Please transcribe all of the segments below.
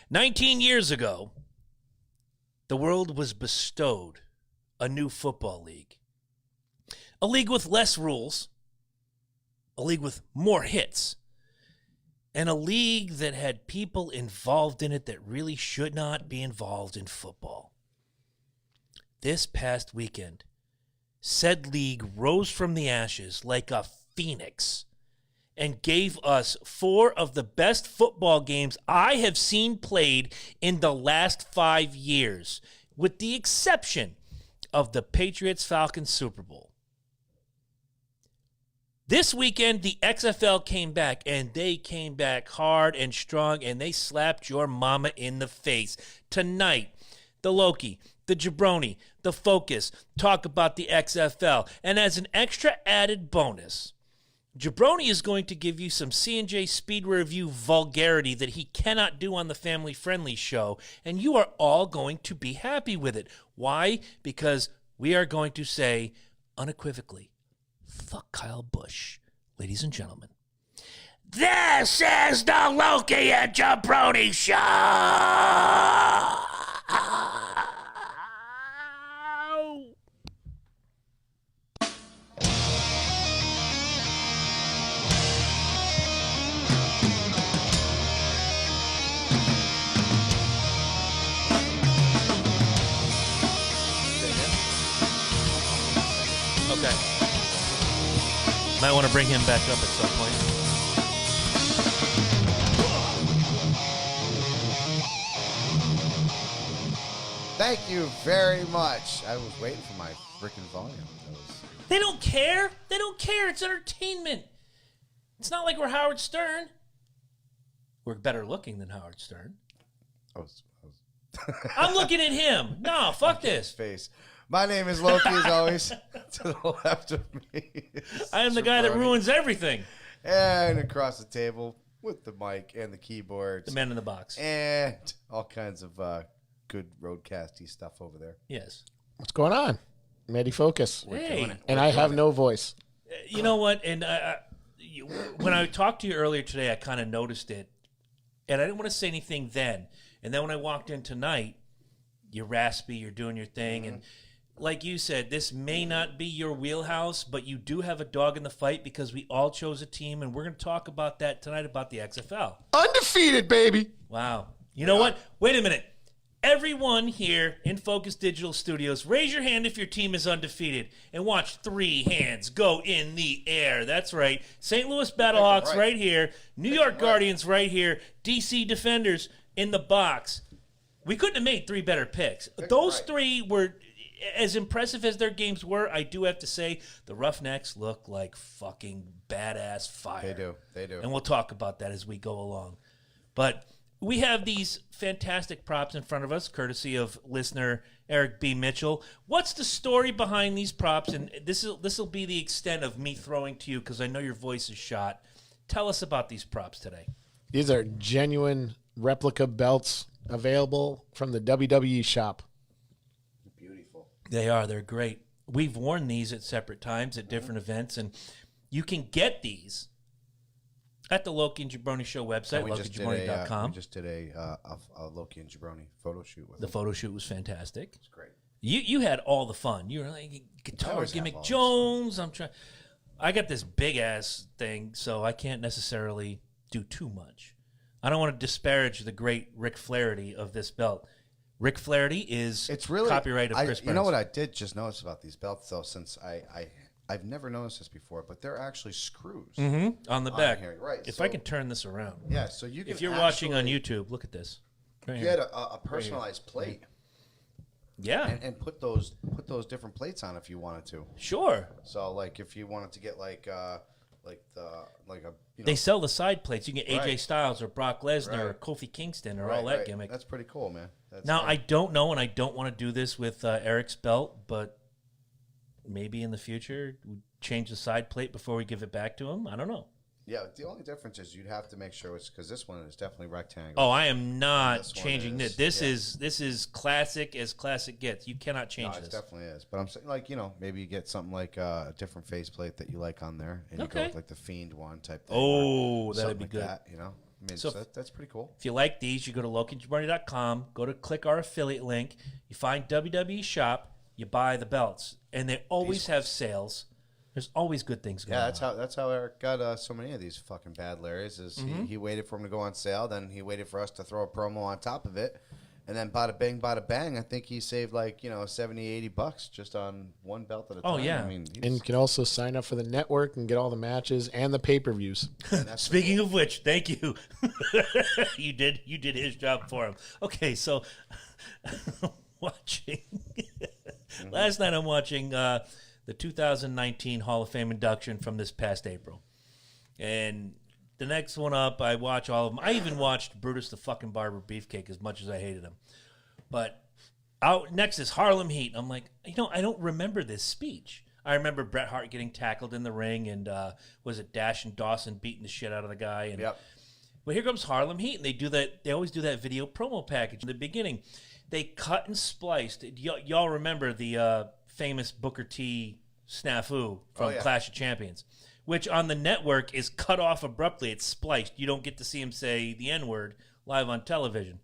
19 years ago, the world was bestowed a new football league. A league with less rules, a league with more hits, and a league that had people involved in it that really should not be involved in football. This past weekend, said league rose from the ashes like a phoenix and gave us 4 of the best football games I have seen played in the last 5 years, with the exception of the Patriots-Falcons Super Bowl. This weekend, the XFL came back, and they came back hard and strong, and they slapped your mama in the face. Tonight, the Loki, the Jabroni, the Focus talk about the XFL. And as an extra added bonus, Jabroni is going to give you some C&J Speed Review vulgarity that he cannot do on the Family Friendly show, and you are all going to be happy with it. Why? Because we are going to say unequivocally, fuck Kyle Busch, ladies and gentlemen. This is the Loki and Jabroni Show! Okay. Might want to bring him back up at some point. Thank you very much. I was waiting for my freaking volume. They don't care. They don't care. It's entertainment. It's not like we're Howard Stern. We're better looking than Howard Stern. I'm looking at him. No, fuck this. Face. My name is Loki, as always. To the left of me, I am the guy that ruins everything. And across the table with the mic and the keyboards. The man in the box. And all kinds of good roadcasty stuff over there. Yes. What's going on? I'm Eddie Focus. Hey. And I have no voice. You know what? And when I talked to you earlier today, I kind of noticed it. And I didn't want to say anything then. And then when I walked in tonight, you're raspy, you're doing your thing. Mm-hmm. And like you said, this may not be your wheelhouse, but you do have a dog in the fight because we all chose a team. And we're going to talk about that tonight, about the XFL. Undefeated, baby. Wow. You know what? Wait a minute. Everyone here in Focus Digital Studios, raise your hand if your team is undefeated and watch 3 hands go in the air. That's right. St. Louis Battlehawks right here. New York Guardians right here. DC Defenders in the box. We couldn't have made 3 better picks. Those 3 were as impressive as their games were. I do have to say the Roughnecks look like fucking badass fire. They do. And we'll talk about that as we go along. But we have these fantastic props in front of us, courtesy of listener Eric B. Mitchell. What's the story behind these props? And this will be the extent of me throwing to you because I know your voice is shot. Tell us about these props today. These are genuine replica belts available from the WWE shop. Beautiful. They are. They're great. We've worn these at separate times at different events, and you can get these at the Loki and Jabroni Show website, LokiJabroni.com. We just did a Loki and Jabroni photo shoot with them. The photo shoot was fantastic. It's great. You had all the fun. You were like guitar gimmick Jones. I got this big ass thing, so I can't necessarily do too much. I don't want to disparage the great Ric Flaherty of this belt. Ric Flaherty is copyright of Chris Burns. You know what I did just notice about these belts, though, since I've never noticed this before, but they're actually screws on the back. Here, right? If I can turn this around, yeah. So you can. If you're watching on YouTube, look at this. Right get a personalized plate. Yeah, and put those different plates on if you wanted to. Sure. So like if you wanted to get they sell the side plates. You can get AJ Styles or Brock Lesnar or Kofi Kingston or all that gimmick. That's pretty cool, man. Now I don't know, and I don't want to do this with Eric's belt, but maybe in the future we change the side plate before we give it back to him. I don't know. Yeah, the only difference is you'd have to make sure it's because this one is definitely rectangle. Oh, I am not changing this. This is classic as classic gets. You cannot change this. It definitely is. But I'm saying, maybe you get something like a different faceplate that you like on there, and you go with like the Fiend one type thing. Oh, that'd be good. That, I mean, So that's pretty cool. if you like these, you go to LokiandJabarni.com, go to click our affiliate link, you find WWE Shop, you buy the belts, and they always have sales. There's always good things going on. Yeah, that's how Eric got so many of these fucking bad Larrys. Is he waited for them to go on sale, then he waited for us to throw a promo on top of it, and then bada bing, bada bang. I think he saved like $70, $80 just on one belt at a time. Oh, yeah. I mean, And you can also sign up for the network and get all the matches and the pay-per-views. Speaking of which, thank you. you did his job for him. Okay, so watching last night I'm watching the 2019 Hall of Fame induction from this past April. And the next one up, I watch all of them. I even watched Brutus the fucking Barber Beefcake as much as I hated him. But out next is Harlem Heat. I'm like, I don't remember this speech. I remember Bret Hart getting tackled in the ring, and was it Dash and Dawson beating the shit out of the guy? And Yep. Well, here comes Harlem Heat, and they do that. They always do that video promo package in the beginning. They cut and spliced. Y'all remember the famous Booker T snafu from Clash of Champions, which on the network is cut off abruptly. It's spliced. You don't get to see him say the N-word live on television.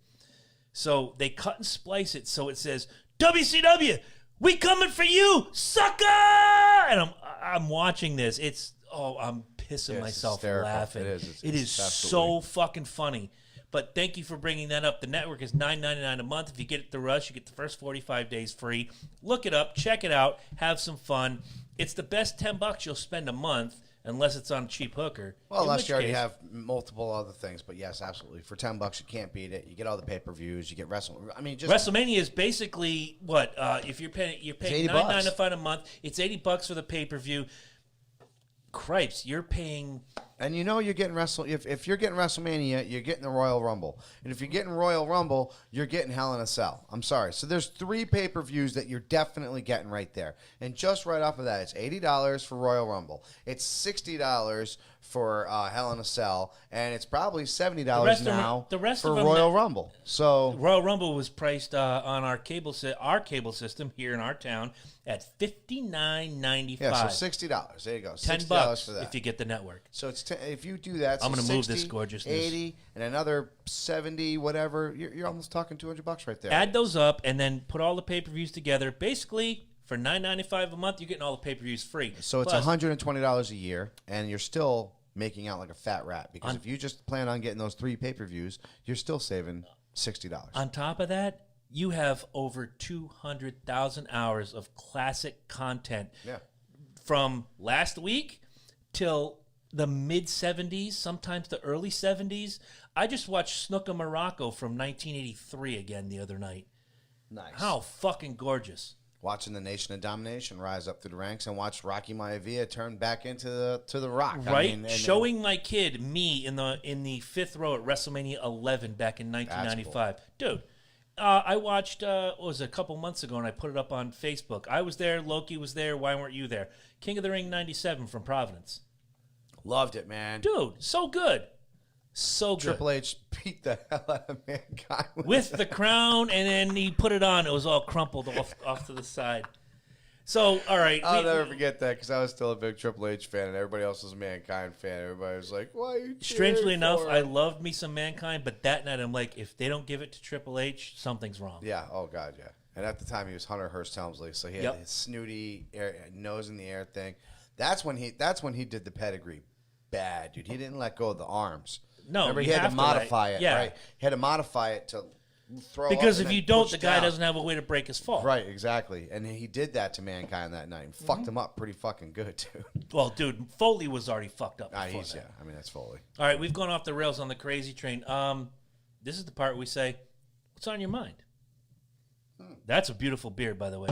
So they cut and splice it so it says, WCW, we coming for you, sucker! And I'm watching this. I'm pissing myself hysterical. laughing. It is so fucking funny. But thank you for bringing that up. The network is $9.99 a month. If you get it through us, you get the first 45 days free. Look it up, check it out, have some fun. It's the best $10 you'll spend a month, unless it's on a cheap hooker. Well, unless you already have multiple other things, but yes, absolutely. For $10, you can't beat it. You get all the pay-per-views. You get WrestleMania is basically what if you're paying $9.95 a month. It's $80 for the pay-per-view. Cripes, you're paying. And you're getting if you're getting WrestleMania, you're getting the Royal Rumble. And if you're getting Royal Rumble, you're getting Hell in a Cell. I'm sorry. So there's 3 pay-per-views that you're definitely getting right there. And just right off of that, it's $80 for Royal Rumble. It's $60 for Hell in a Cell, and it's probably $70 now for Royal Rumble. So Royal Rumble was priced on our cable system here in our town at $59.95. Yeah, so $60. There you go. $10 for that if you get the network. So it's if you do that, so I'm going to move 60, this gorgeousness. 80, and another 70, whatever. You're almost talking $200 right there. Add those up and then put all the pay-per-views together. Basically, for $9.95 a month, you're getting all the pay-per-views free. So it's $120 a year, and you're still making out like a fat rat because if you just plan on getting those 3 pay-per-views, you're still saving $60. On top of that, you have over 200,000 hours of classic content from last week till the mid-'70s, sometimes the early '70s. I just watched Snooka Morocco from 1983 again the other night. Nice. How fucking gorgeous. Watching the Nation of Domination rise up through the ranks and watch Rocky Maivia turn back into the Rock. Right? I mean, showing my kid, me, in the 5th row at WrestleMania 11 back in 1995. Cool. Dude, I watched, what was it, a couple months ago, and I put it up on Facebook. I was there. Loki was there. Why weren't you there? King of the Ring 97 from Providence. Loved it, man. Dude, so good. So good. Triple H beat the hell out of Mankind with the crown, and then he put it on. It was all crumpled off to the side. So, all right. I'll never forget that because I was still a big Triple H fan, and everybody else was a Mankind fan. Everybody was like, why are you Strangely enough, for? I loved me some Mankind, but that night I'm like, if they don't give it to Triple H, something's wrong. Yeah. Oh, God, yeah. And at the time, he was Hunter Hearst Helmsley, so he had his snooty nose in the air thing. That's when he did the pedigree bad, dude. He didn't let go of the arms. No, remember, he had to modify it. Yeah. Right? He had to modify it to throw because up if you don't, the guy doesn't have a way to break his fall. Right, exactly. And he did that to Mankind that night and fucked him up pretty fucking good, too. Well, dude, Foley was already fucked up before that. Yeah, I mean, that's Foley. All right, we've gone off the rails on the crazy train. This is the part we say, what's on your mind? That's a beautiful beer, by the way.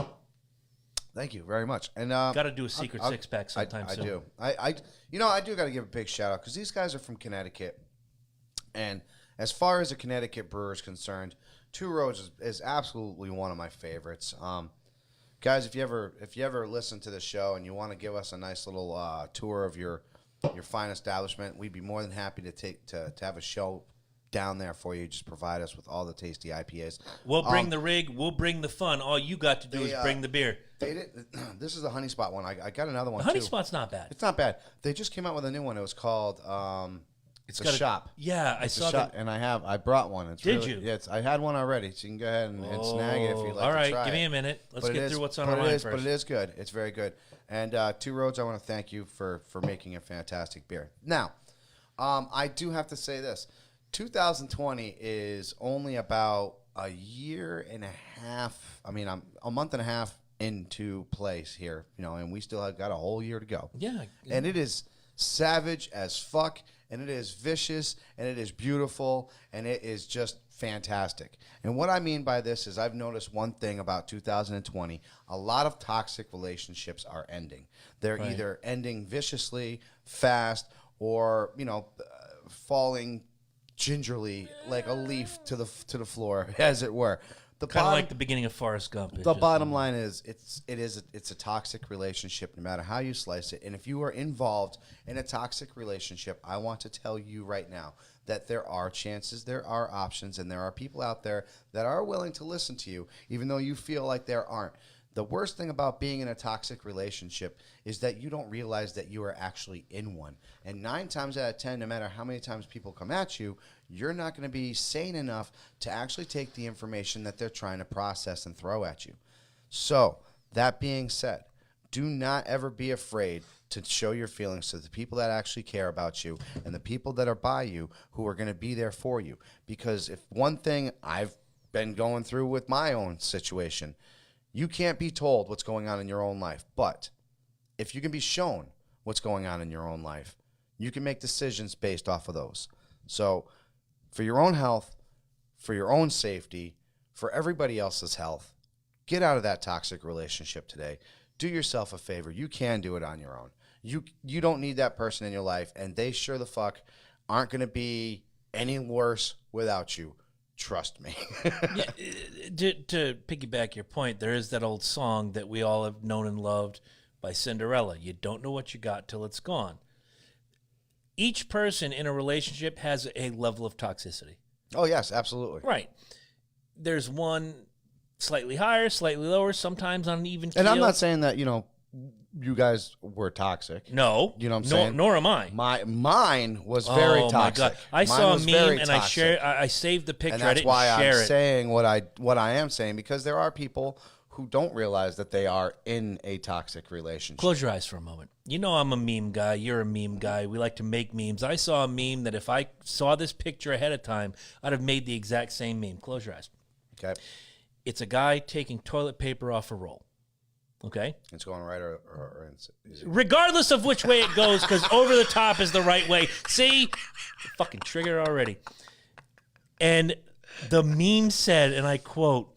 Thank you very much. And got to do a secret six-pack sometime soon. I do. I do got to give a big shout-out because these guys are from Connecticut. And as far as a Connecticut brewer is concerned, Two Roads is absolutely one of my favorites. Guys, if you ever listen to the show and you want to give us a nice little tour of your fine establishment, we'd be more than happy to have a show down there for you. Just provide us with all the tasty IPAs. We'll bring the rig. We'll bring the fun. All you got to do is bring the beer. This is the Honey Spot one. I got another one, Honey too. Spot's not bad. It's not bad. They just came out with a new one. It was called It's a shop. Yeah, I It's saw a shop, that. and I brought one. Did you? Yeah, I had one already, so you can go ahead and snag it if you'd like all right, to try give me it. a minute. Let's But get it is- through what's on but our line it is, first. But it is good. It's very good. And Two Roads, I want to thank you for making a fantastic beer. Now, I do have to say this. 2020 is only about a year and a half. I mean, I'm a month and a half into place here, and we still have got a whole year to go. Yeah. And it is savage as fuck, and it is vicious, and it is beautiful, and it is just fantastic. And what I mean by this is I've noticed one thing about 2020. A lot of toxic relationships are ending. They're either ending viciously, fast, or, falling gingerly like a leaf to the floor, as it were. Kind of like the beginning of Forrest Gump. The bottom line is it's a toxic relationship, no matter how you slice it. And if you are involved in a toxic relationship, I want to tell you right now that there are chances, there are options, and there are people out there that are willing to listen to you, even though you feel like there aren't. The worst thing about being in a toxic relationship is that you don't realize that you are actually in one. And 9 times out of 10, no matter how many times people come at you, you're not going to be sane enough to actually take the information that they're trying to process and throw at you. So, that being said, do not ever be afraid to show your feelings to the people that actually care about you and the people that are by you who are going to be there for you. Because if one thing I've been going through with my own situation, you can't be told what's going on in your own life. But if you can be shown what's going on in your own life, you can make decisions based off of those. So for your own health, for your own safety, for everybody else's health, get out of that toxic relationship today. Do yourself a favor. You can do it on your own. You don't need that person in your life, and they sure the fuck aren't going to be any worse without you. Trust me. Yeah, to piggyback your point, there is that old song that we all have known and loved by Cinderella. You don't know what you got till it's gone. Each person in a relationship has a level of toxicity. Oh, yes, absolutely. Right. There's one slightly higher, slightly lower, sometimes on an even keel. And I'm not saying that, you guys were toxic. No. You know what I'm saying? Nor am I. Mine was very toxic. My God. I Mine saw a was meme very and toxic. I saved the picture. And I that's didn't why share I'm it. saying what I am saying, because there are people who don't realize that they are in a toxic relationship. Close your eyes for a moment. You know I'm a meme guy. You're a meme guy. We like to make memes. I saw a meme that if I saw this picture ahead of time, I'd have made the exact same meme. Close your eyes. Okay. It's a guy taking toilet paper off a roll. Okay? It's going right or Regardless of which way it goes, because over the top is the right way. See? Fucking trigger already. And the meme said, and I quote,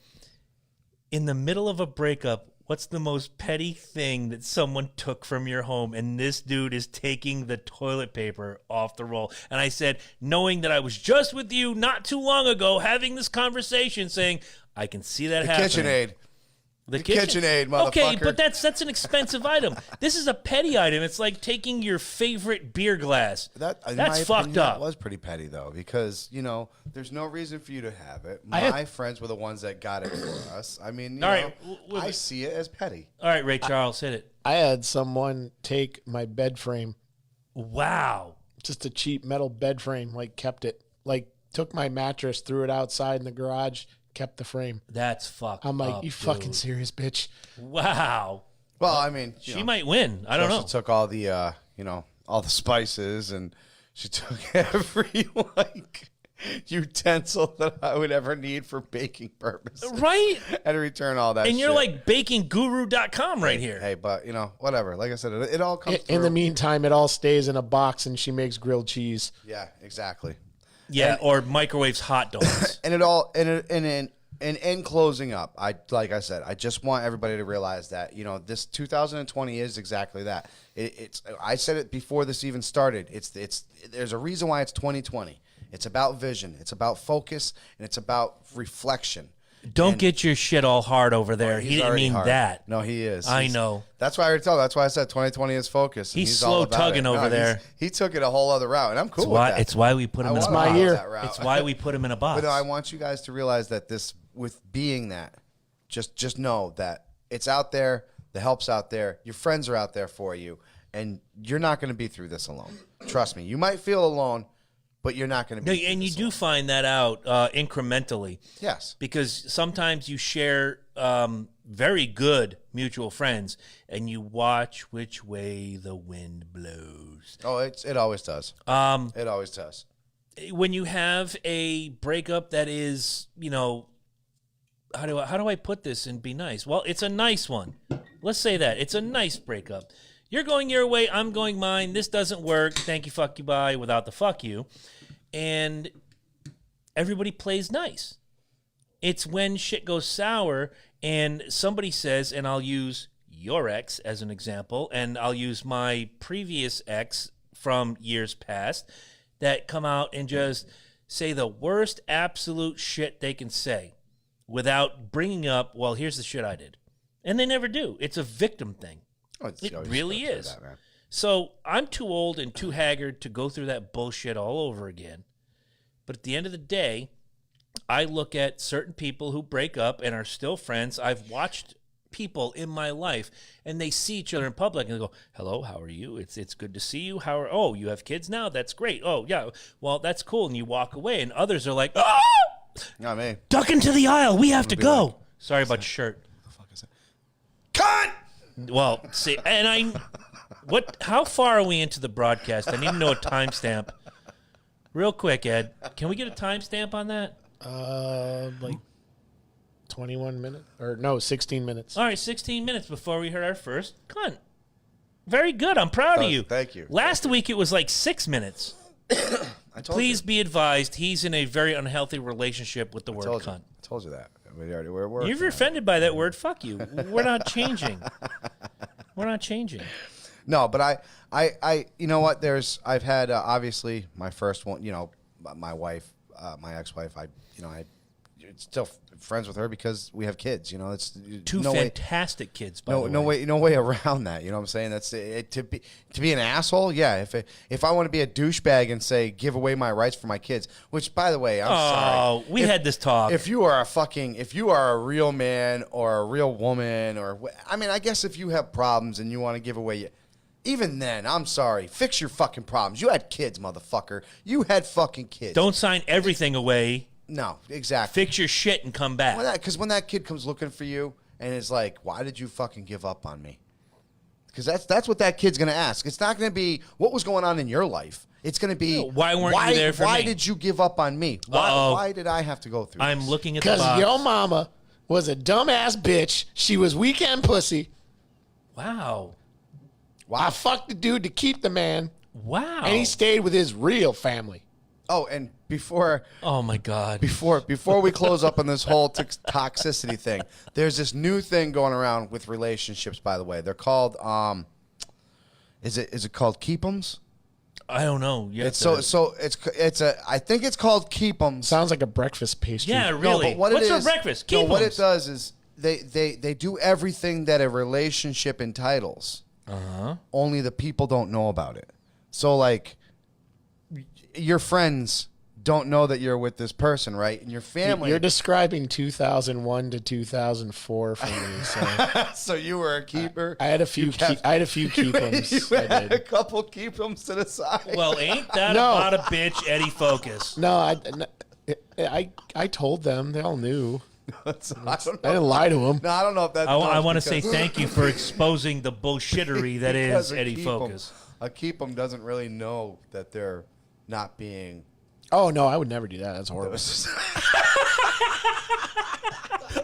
"In the middle of a breakup, what's the most petty thing that someone took from your home?" And this dude is taking the toilet paper off the roll. And I said, knowing that I was just with you not too long ago having this conversation, saying, I can see that happening. KitchenAid. The KitchenAid, motherfucker. Okay, but that's an expensive item. This is a petty item. It's like taking your favorite beer glass. In my That's fucked opinion, up. That was pretty petty, though, because, there's no reason for you to have it. I My friends were the ones that got it for us. I mean, All right, I see it as petty. All right, Ray Charles, hit it. I had someone take my bed frame, Wow. just a cheap metal bed frame, kept it, took my mattress, threw it outside in the garage, kept the frame. That's fucked I'm like, up, you dude. fucking serious, bitch. Wow. Well, I mean, She might win. I don't know. She took all the, all the spices, and she took every, utensil that I would ever need for baking purposes. Right? And to return all that And you're shit. like bakingguru.com right here. Hey, but, whatever. Like I said, it all comes In the through. meantime, it all stays in a box, and she makes grilled cheese. Yeah, exactly. Yeah, or microwaves hot dogs. And it all and in closing up, like I said, I just want everybody to realize that this 2020 is exactly that. It's I said it before this even started. It's there's a reason why it's 2020. It's about vision. It's about focus, and it's about reflection. Don't get your shit all hard over there. He He's didn't already mean hard. that. No, he is. I know. That's why I already told. That's why I said 2020 is focus. and He's all slow about tugging it. over there. He took it a whole other route, and I'm cool with that. It's why we put him in a wanna my box. follow year. that route. It's why we put him in a box. But no, I want you guys to realize that this, with being that, just know that it's out there. The help's out there. Your friends are out there for you, and you're not going to be through this alone. Trust me. You might feel alone, but you're not going to No, be. and you do find that out incrementally. Yes. Because sometimes you share very good mutual friends, and you watch which way the wind blows. Oh, it always does. It always does. When you have a breakup that is, how do I put this and be nice? Well, it's a nice one. Let's say that. It's a nice breakup. You're going your way, I'm going mine. This doesn't work. Thank you, fuck you, bye, without the fuck you. And everybody plays nice. It's when shit goes sour and somebody says, and I'll use your ex as an example, and I'll use my previous ex from years past, that come out and just say the worst absolute shit they can say without bringing up, well, here's the shit I did. And they never do. It's a victim thing. Oh, It really is. So I'm too old and too haggard to go through that bullshit all over again. But at the end of the day, I look at certain people who break up and are still friends. I've watched people in my life, and they see each other in public, and they go, hello, how are you? It's good to see you. Oh, you have kids now? That's great. Oh, yeah, well, that's cool. And you walk away, and others are like, ah! Not me. Duck into the aisle. We have to go. like, Sorry about your shirt. What the fuck is it? Cut! Well, see, and how far are we into the broadcast? I need to know a timestamp. Real quick, Ed, can we get a timestamp on that? Like 21 minutes or no, 16 minutes. All right, 16 minutes before we heard our first cunt. Very good. I'm proud of you. Thank you. Last week it was like 6 minutes. I told Please be advised, he's in a very unhealthy relationship with the word you. cunt. I told you that. We're You're offended by that word. Fuck you. We're not changing. We're not changing. No, but I you know what? I've had obviously my first one. My wife, my ex-wife. I still friends with her because we have kids. It's Two fantastic kids. By the way. No way around that. You know what I'm saying? That's it, to be an asshole. Yeah, if I want to be a douchebag and say give away my rights for my kids, which by the way, I'm sorry. Oh, we had this talk. If you are a real man or a real woman, I guess if you have problems and you want to give away. Even then, I'm sorry. Fix your fucking problems. You had kids, motherfucker. You had fucking kids. Don't sign everything away. No, exactly. Fix your shit and come back. Because when that kid comes looking for you and is like, why did you fucking give up on me? Because that's what that kid's going to ask. It's not going to be, what was going on in your life? It's going to be, why weren't you there for me? Why did you give up on me? Why did I have to go through I'm this? looking at the box. Because your mama was a dumbass bitch. She was weekend pussy. Wow. I fucked the dude to keep the man, Wow. and he stayed with his real family. Oh, and before Oh, my God. before we close up on this whole toxicity thing, there's this new thing going around with relationships. By the way, they're called is it called keep'ems? I don't know. I think it's called keep'ems. Sounds like a breakfast pastry. Yeah, really. but What's for breakfast? No, what it Keep-ems. does is they do everything that a relationship entitles. Only the people don't know about it. So like, your friends don't know that you're with this person, right? And your family. You're describing 2001 to 2004 for me. So So you were a keeper. I had a few. I had a few keep-ems. You I had a did. couple keep-ems to the side. Well, ain't that No. about a bitch, Eddie Focus? No, I told them. They all knew. I don't I know. didn't lie to them. No, I don't know if that's. I want to say thank you for exposing the bullshittery that is Eddie Focus. A keep-em doesn't really know that they're not being. Oh no, I would never do that. That's horrible.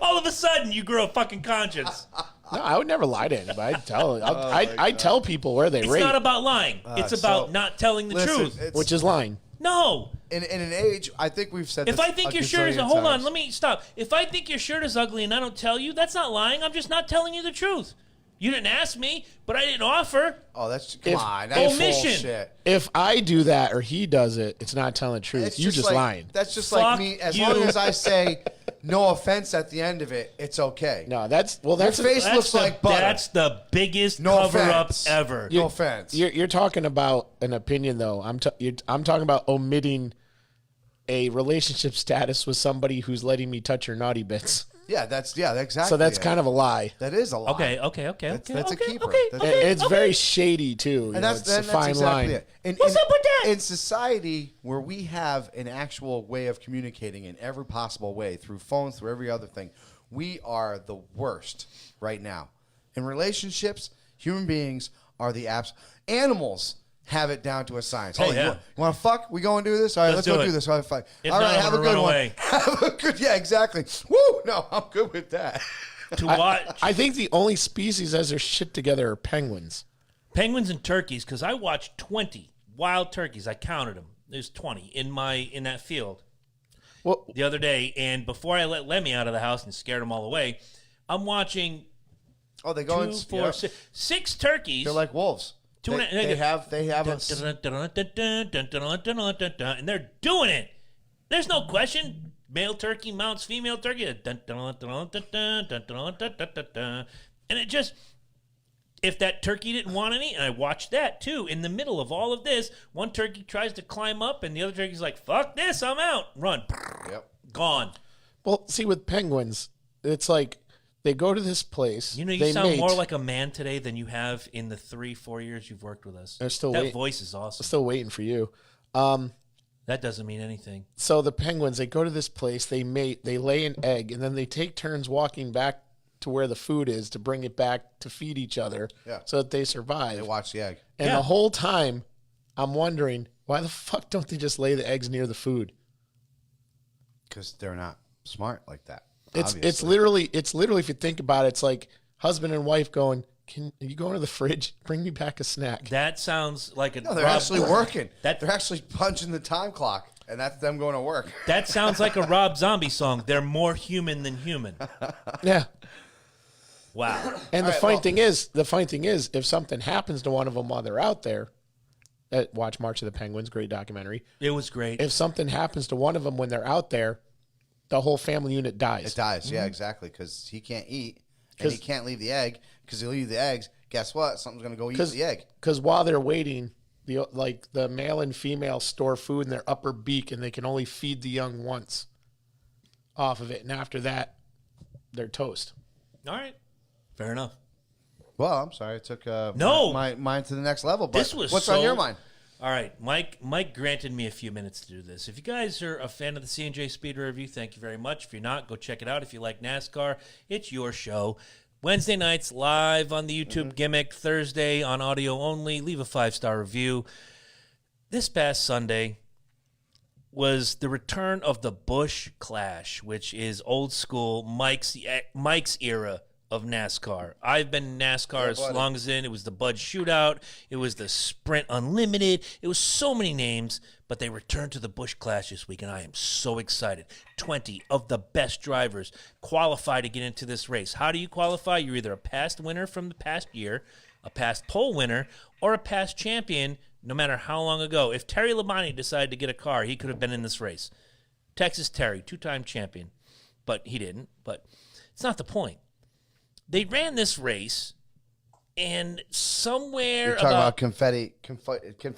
All of a sudden, you grew a fucking conscience. No, I would never lie to anybody. I'd tell people where they It's rate, not about lying. It's about not telling the truth. which is lying. No. In an age, I think we've said. If this I think a your shirt is gazillion hold on, times. let me stop. If I think your shirt is ugly and I don't tell you, that's not lying. I'm just not telling you the truth. You didn't ask me, but I didn't offer. Oh, come If- on, that's Omission. bullshit. If I do that or he does it, it's not telling the truth. It's You're just like, lying. That's just Fuck like me. As you. long as I say no offense at the end of it, it's okay. No, that's Your face That's looks like butter. That's the biggest No cover-up offense. ever. No offense. You're talking about an opinion though. I'm talking about omitting a relationship status with somebody who's letting me touch your naughty bits. Yeah, exactly. So that's kind of a lie. that is a lie. Okay. That's a keeper. It's very shady too. And It's a fine exactly line. it. What's up with that? In society where we have an actual way of communicating in every possible way, through phones, through every other thing, we are the worst right now. In relationships, human beings are the apps. Animals have it down to a science. Oh, Hey, yeah. you want to fuck? We go and do this? All right, let's do go it. do this. All right, fine. If All not, right, I'm have a gonna good run one. away. Have a good, yeah, exactly. Woo! No, I'm good with that. To watch I think the only species that has their shit together are penguins. penguins and turkeys, because I watched 20 wild turkeys. I counted them. There's 20 in that field Well, the other day. And before I let Lemmy out of the house and scared them all away, I'm watching Oh, they go 2, 4, 6, 6 turkeys. They're like wolves. Two and a- They have a and they're doing it. There's no question. Male turkey mounts female turkey. And it just, if that turkey didn't want any, and I watched that too, in the middle of all of this, one turkey tries to climb up, and the other turkey's like, fuck this, I'm out. Run. Yep. Gone. well, see, with penguins, it's like they go to this place. You know, you they sound mate. more like a man today than you have in the 3-4 years you've worked with us. They're still that wait- voice is awesome. Still waiting for you. That doesn't mean anything. So the penguins, they go to this place, they mate, they lay an egg, and then they take turns walking back to where the food is to bring it back to feed each other so that they survive. They watch the egg. And Yeah. the whole time, I'm wondering, why the fuck don't they just lay the eggs near the food? Because they're not smart like that. It's obviously. literally if you think about it, it's like husband and wife going, "Can you go into the fridge, bring me back a snack?" That sounds like a. No, they're Rob- actually working. That- They're actually punching the time clock, and that's them going to work. That sounds like a Rob Zombie song. They're more human than human. Yeah. Wow. And the right, funny well- thing is, if something happens to one of them while they're out there, watch March of the Penguins, great documentary. It was great. If something happens to one of them when they're out there, the whole family unit dies. It dies, yeah, exactly, because he can't eat, and he can't leave the egg, because he'll leave the eggs. Guess what? Something's going to go eat the egg. Because while they're waiting, the male and female store food in their upper beak, and they can only feed the young once off of it, and after that, they're toast. All right. Fair enough. Well, I'm sorry. It took No. my mind to the next level. But This was what's so- on your mind? All right. Mike granted me a few minutes to do this. If you guys are a fan of the C&J Speed Review, thank you very much. If you're not, go check it out. If you like NASCAR, it's your show. Wednesday nights live on the YouTube Gimmick. Thursday on audio only. Leave a 5-star review. This past Sunday was the return of the Busch Clash, which is old school Mike's era of NASCAR. I've been in NASCAR as buddy. long as it was the Bud Shootout. It was the Sprint Unlimited. It was so many names, but they returned to the Busch Clash this week, and I am so excited. 20 of the best drivers qualify to get into this race. How do you qualify? You're either a past winner from the past year, a past pole winner, or a past champion, no matter how long ago. If Terry Labonte decided to get a car, he could have been in this race. Texas Terry, 2-time champion, but he didn't. But it's not the point. They ran this race, and somewhere You're talking about confetti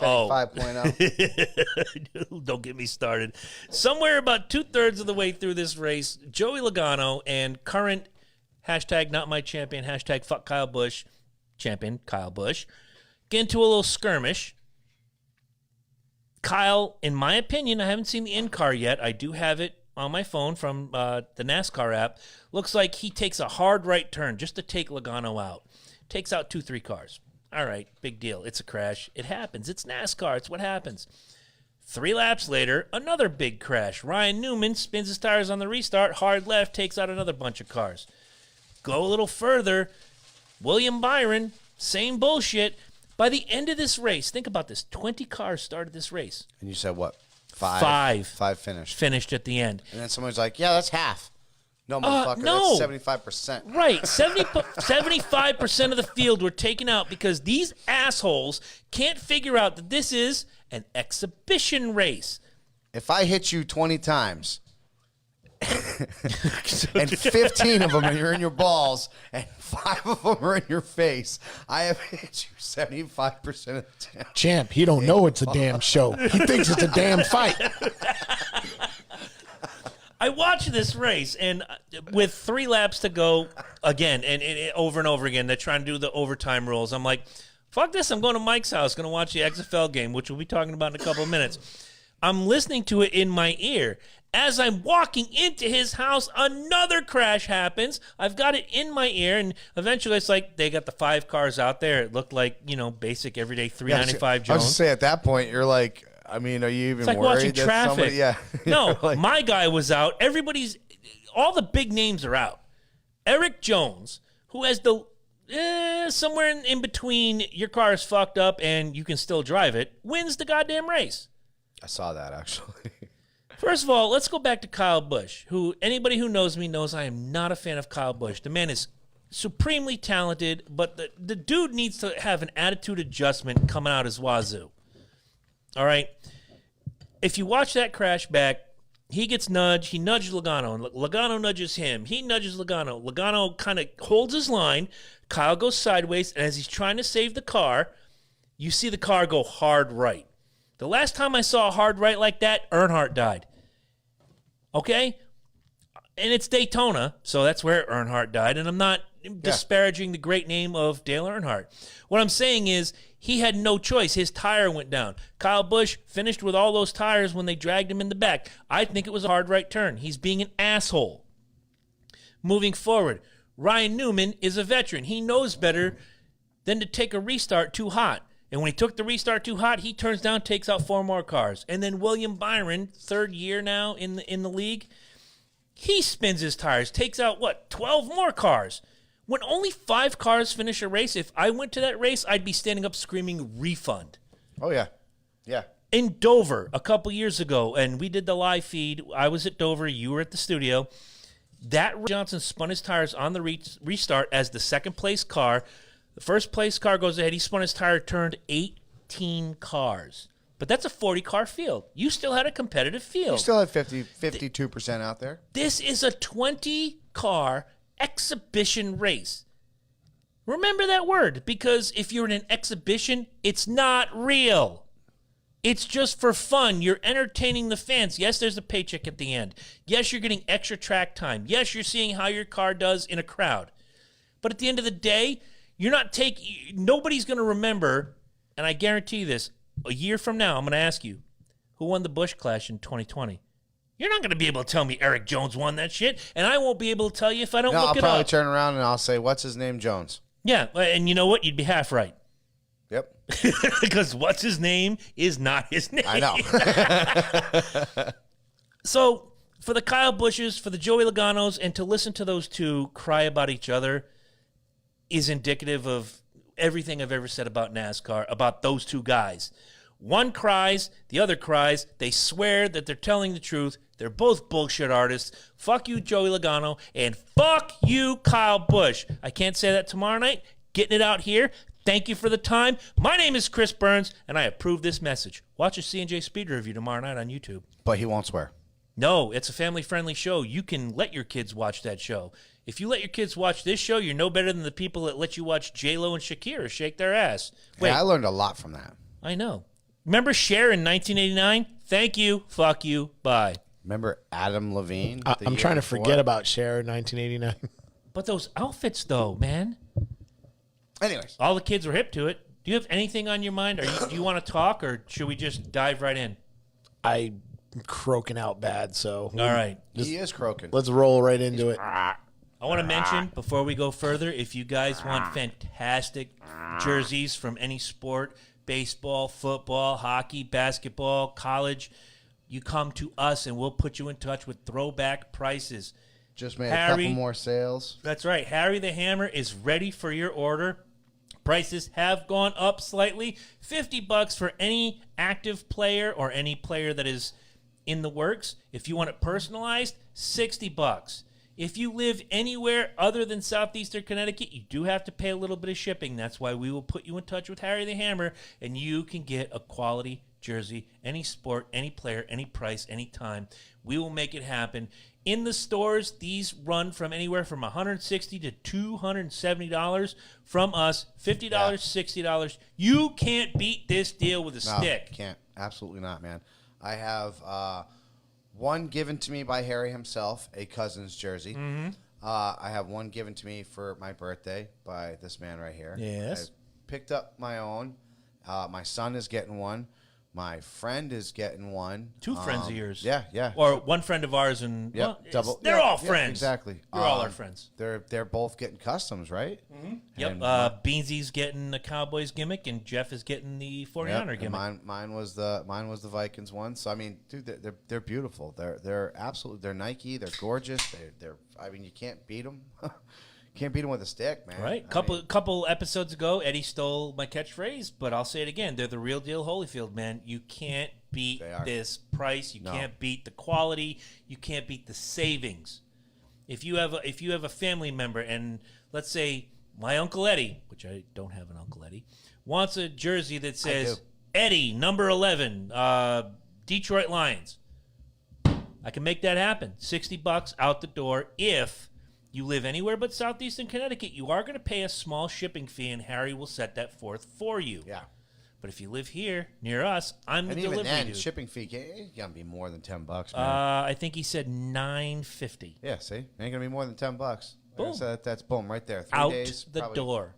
Oh. 5.0. Don't get me started. Somewhere about 2/3 of the way through this race, Joey Logano and current hashtag not my champion, hashtag fuck Kyle Busch, champion Kyle Busch, get into a little skirmish. Kyle, in my opinion, I haven't seen the in-car yet. I do have it on my phone from the NASCAR app. Looks like he takes a hard right turn just to take Logano out. Takes out 2-3 cars. All right, big deal. It's a crash. It happens. It's NASCAR. It's what happens. 3 laps later, another big crash. Ryan Newman spins his tires on the restart. Hard left, takes out another bunch of cars. Go a little further. William Byron, same bullshit. By the end of this race, think about this. 20 cars started this race. And you said what? 5? Five. 5 finished. Finished at the end. And then someone's like, yeah, that's half. No, motherfucker, no. that's 75%. Right. 75% of the field were taken out because these assholes can't figure out that this is an exhibition race. If I hit you 20 times, and 15 of them are in your balls, and 5 of them are in your face, I have hit you 75% of the time. Champ, he don't know it's a damn show. He thinks it's a damn fight. I watched this race, and with 3 laps to go again, and over and over again, they're trying to do the overtime rules. I'm like, fuck this. I'm going to Mike's house, going to watch the XFL game, which we'll be talking about in a couple of minutes. I'm listening to it in my ear. As I'm walking into his house, another crash happens. I've got it in my ear, and eventually it's like they got the 5 cars out there. It looked like, basic everyday 395 Jones. I was just saying, at that point, you're like, I mean, are you even It's like worried watching that traffic. somebody, yeah. No, like, my guy was out. All the big names are out. Eric Jones, who has the somewhere in between your car is fucked up and you can still drive it, wins the goddamn race. I saw that, actually. First of all, let's go back to Kyle Busch, who anybody who knows me knows I am not a fan of Kyle Busch. The man is supremely talented, but the dude needs to have an attitude adjustment coming out his wazoo. All right? If you watch that crash back, he gets nudged. He nudges Logano. Logano nudges him. He nudges Logano. Logano kind of holds his line. Kyle goes sideways, and as he's trying to save the car, you see the car go hard right. The last time I saw a hard right like that, Earnhardt died. Okay? And it's Daytona, so that's where Earnhardt died, and I'm not disparaging the great name of Dale Earnhardt. What I'm saying is he had no choice. His tire went down. Kyle Busch finished with all those tires when they dragged him in the back. I think it was a hard right turn. He's being an asshole. Moving forward, Ryan Newman is a veteran. He knows better than to take a restart too hot. And when he took the restart too hot, he turns down, takes out 4 more cars. And then William Byron, 3rd year now in the league, he spins his tires, takes out, 12 more cars. When only 5 cars finish a race, if I went to that race, I'd be standing up screaming refund. Oh, yeah. Yeah. In Dover a couple years ago, and we did the live feed. I was at Dover. You were at the studio. That Johnson spun his tires on the restart as the second-place car. The first-place car goes ahead. He spun his tire, turned 18 cars. But that's a 40-car field. You still had a competitive field. You still had 52% out there. This is a 20-car exhibition race. Remember that word, because if you're in an exhibition, it's not real. It's just for fun. You're entertaining the fans. Yes, there's a paycheck at the end. Yes, you're getting extra track time. Yes, you're seeing how your car does in a crowd. But at the end of the day, nobody's going to remember, and I guarantee you this, a year from now, I'm going to ask you, who won the Busch Clash in 2020? You're not going to be able to tell me Eric Jones won that shit, and I won't be able to tell you if I don't look I'll it probably up. turn around and I'll say, what's his name, Jones? Yeah, and you know what? You'd be half right. Yep. Because what's his name is not his name. I know. So, for the Kyle Busches, for the Joey Logano's, and to listen to those two cry about each other is indicative of everything I've ever said about NASCAR, about those two guys. One cries, the other cries. They swear that they're telling the truth. They're both bullshit artists. Fuck you, Joey Logano, and fuck you, Kyle Busch. I can't say that tomorrow night. Getting it out here. Thank you for the time. My name is Chris Burns, and I approve this message. Watch a C&J Speed Review tomorrow night on YouTube. But he won't swear. No, it's a family-friendly show. You can let your kids watch that show. If you let your kids watch this show, you're no better than the people that let you watch J-Lo and Shakira shake their ass. Wait, Yeah, I learned a lot from that. I know. Remember Cher in 1989? Thank you. Fuck you. Bye. Remember Adam Levine? I'm trying to forget about Cher in 1989. But those outfits, though, man. Anyways. All the kids were hip to it. Do you have anything on your mind? Do you want to talk, or should we just dive right in? I'm croaking out bad, so All right. He is croaking. let's roll right into it. I want to mention, before we go further, if you guys want fantastic jerseys from any sport, baseball, football, hockey, basketball, college, you come to us and we'll put you in touch with throwback prices. Just made Harry, a couple more sales. That's right. Harry the Hammer is ready for your order. Prices have gone up slightly. $50 for any active player or any player that is in the works. If you want it personalized, $60. If you live anywhere other than southeastern Connecticut, you do have to pay a little bit of shipping. That's why we will put you in touch with Harry the Hammer, and you can get a quality jersey, any sport, any player, any price, any time. We will make it happen. In the stores, these run from anywhere from $160 to $270 from us. $50, $60. You can't beat this deal with a stick. Can't. Absolutely not, man. I have one given to me by Harry himself, a Cousins jersey. Mm-hmm. I have one given to me for my birthday by this man right here. Yes. I picked up my own. My son is getting one. My friend is getting one. Two friends of yours. Yeah. Or one friend of ours, and Yep, well, double. they're Yeah, all yeah, friends. exactly. They're all our friends. They're both getting customs, right? Mm-hmm. Yep. And Beansy's getting the Cowboys gimmick, and Jeff is getting the 49er and gimmick. mine was the Vikings one. So I mean, dude, they're beautiful. They're absolutely, they're Nike. They're gorgeous. They're I mean, you can't beat them. Can't beat them with a stick, man. Right. I mean, Couple episodes ago, Eddie stole my catchphrase, but I'll say it again. They're the real deal Holyfield, man. You can't beat They are. this price. You No. can't beat the quality. You can't beat the savings. If you have a family member, and let's say my Uncle Eddie, which I don't have an Uncle Eddie, wants a jersey that says do. Eddie, number 11, Detroit Lions. I can make that happen. $60 out the door. If you live anywhere but southeastern Connecticut, you are going to pay a small shipping fee, and Harry will set that forth for you. yeah. But if you live here near us, I'm the And delivery even then, dude. shipping fee can't be more than $10, man. I think he said $9.50 yeah, see, ain't gonna be more than $10. Like I Boom. said, that's boom right there. 3 out days, the probably door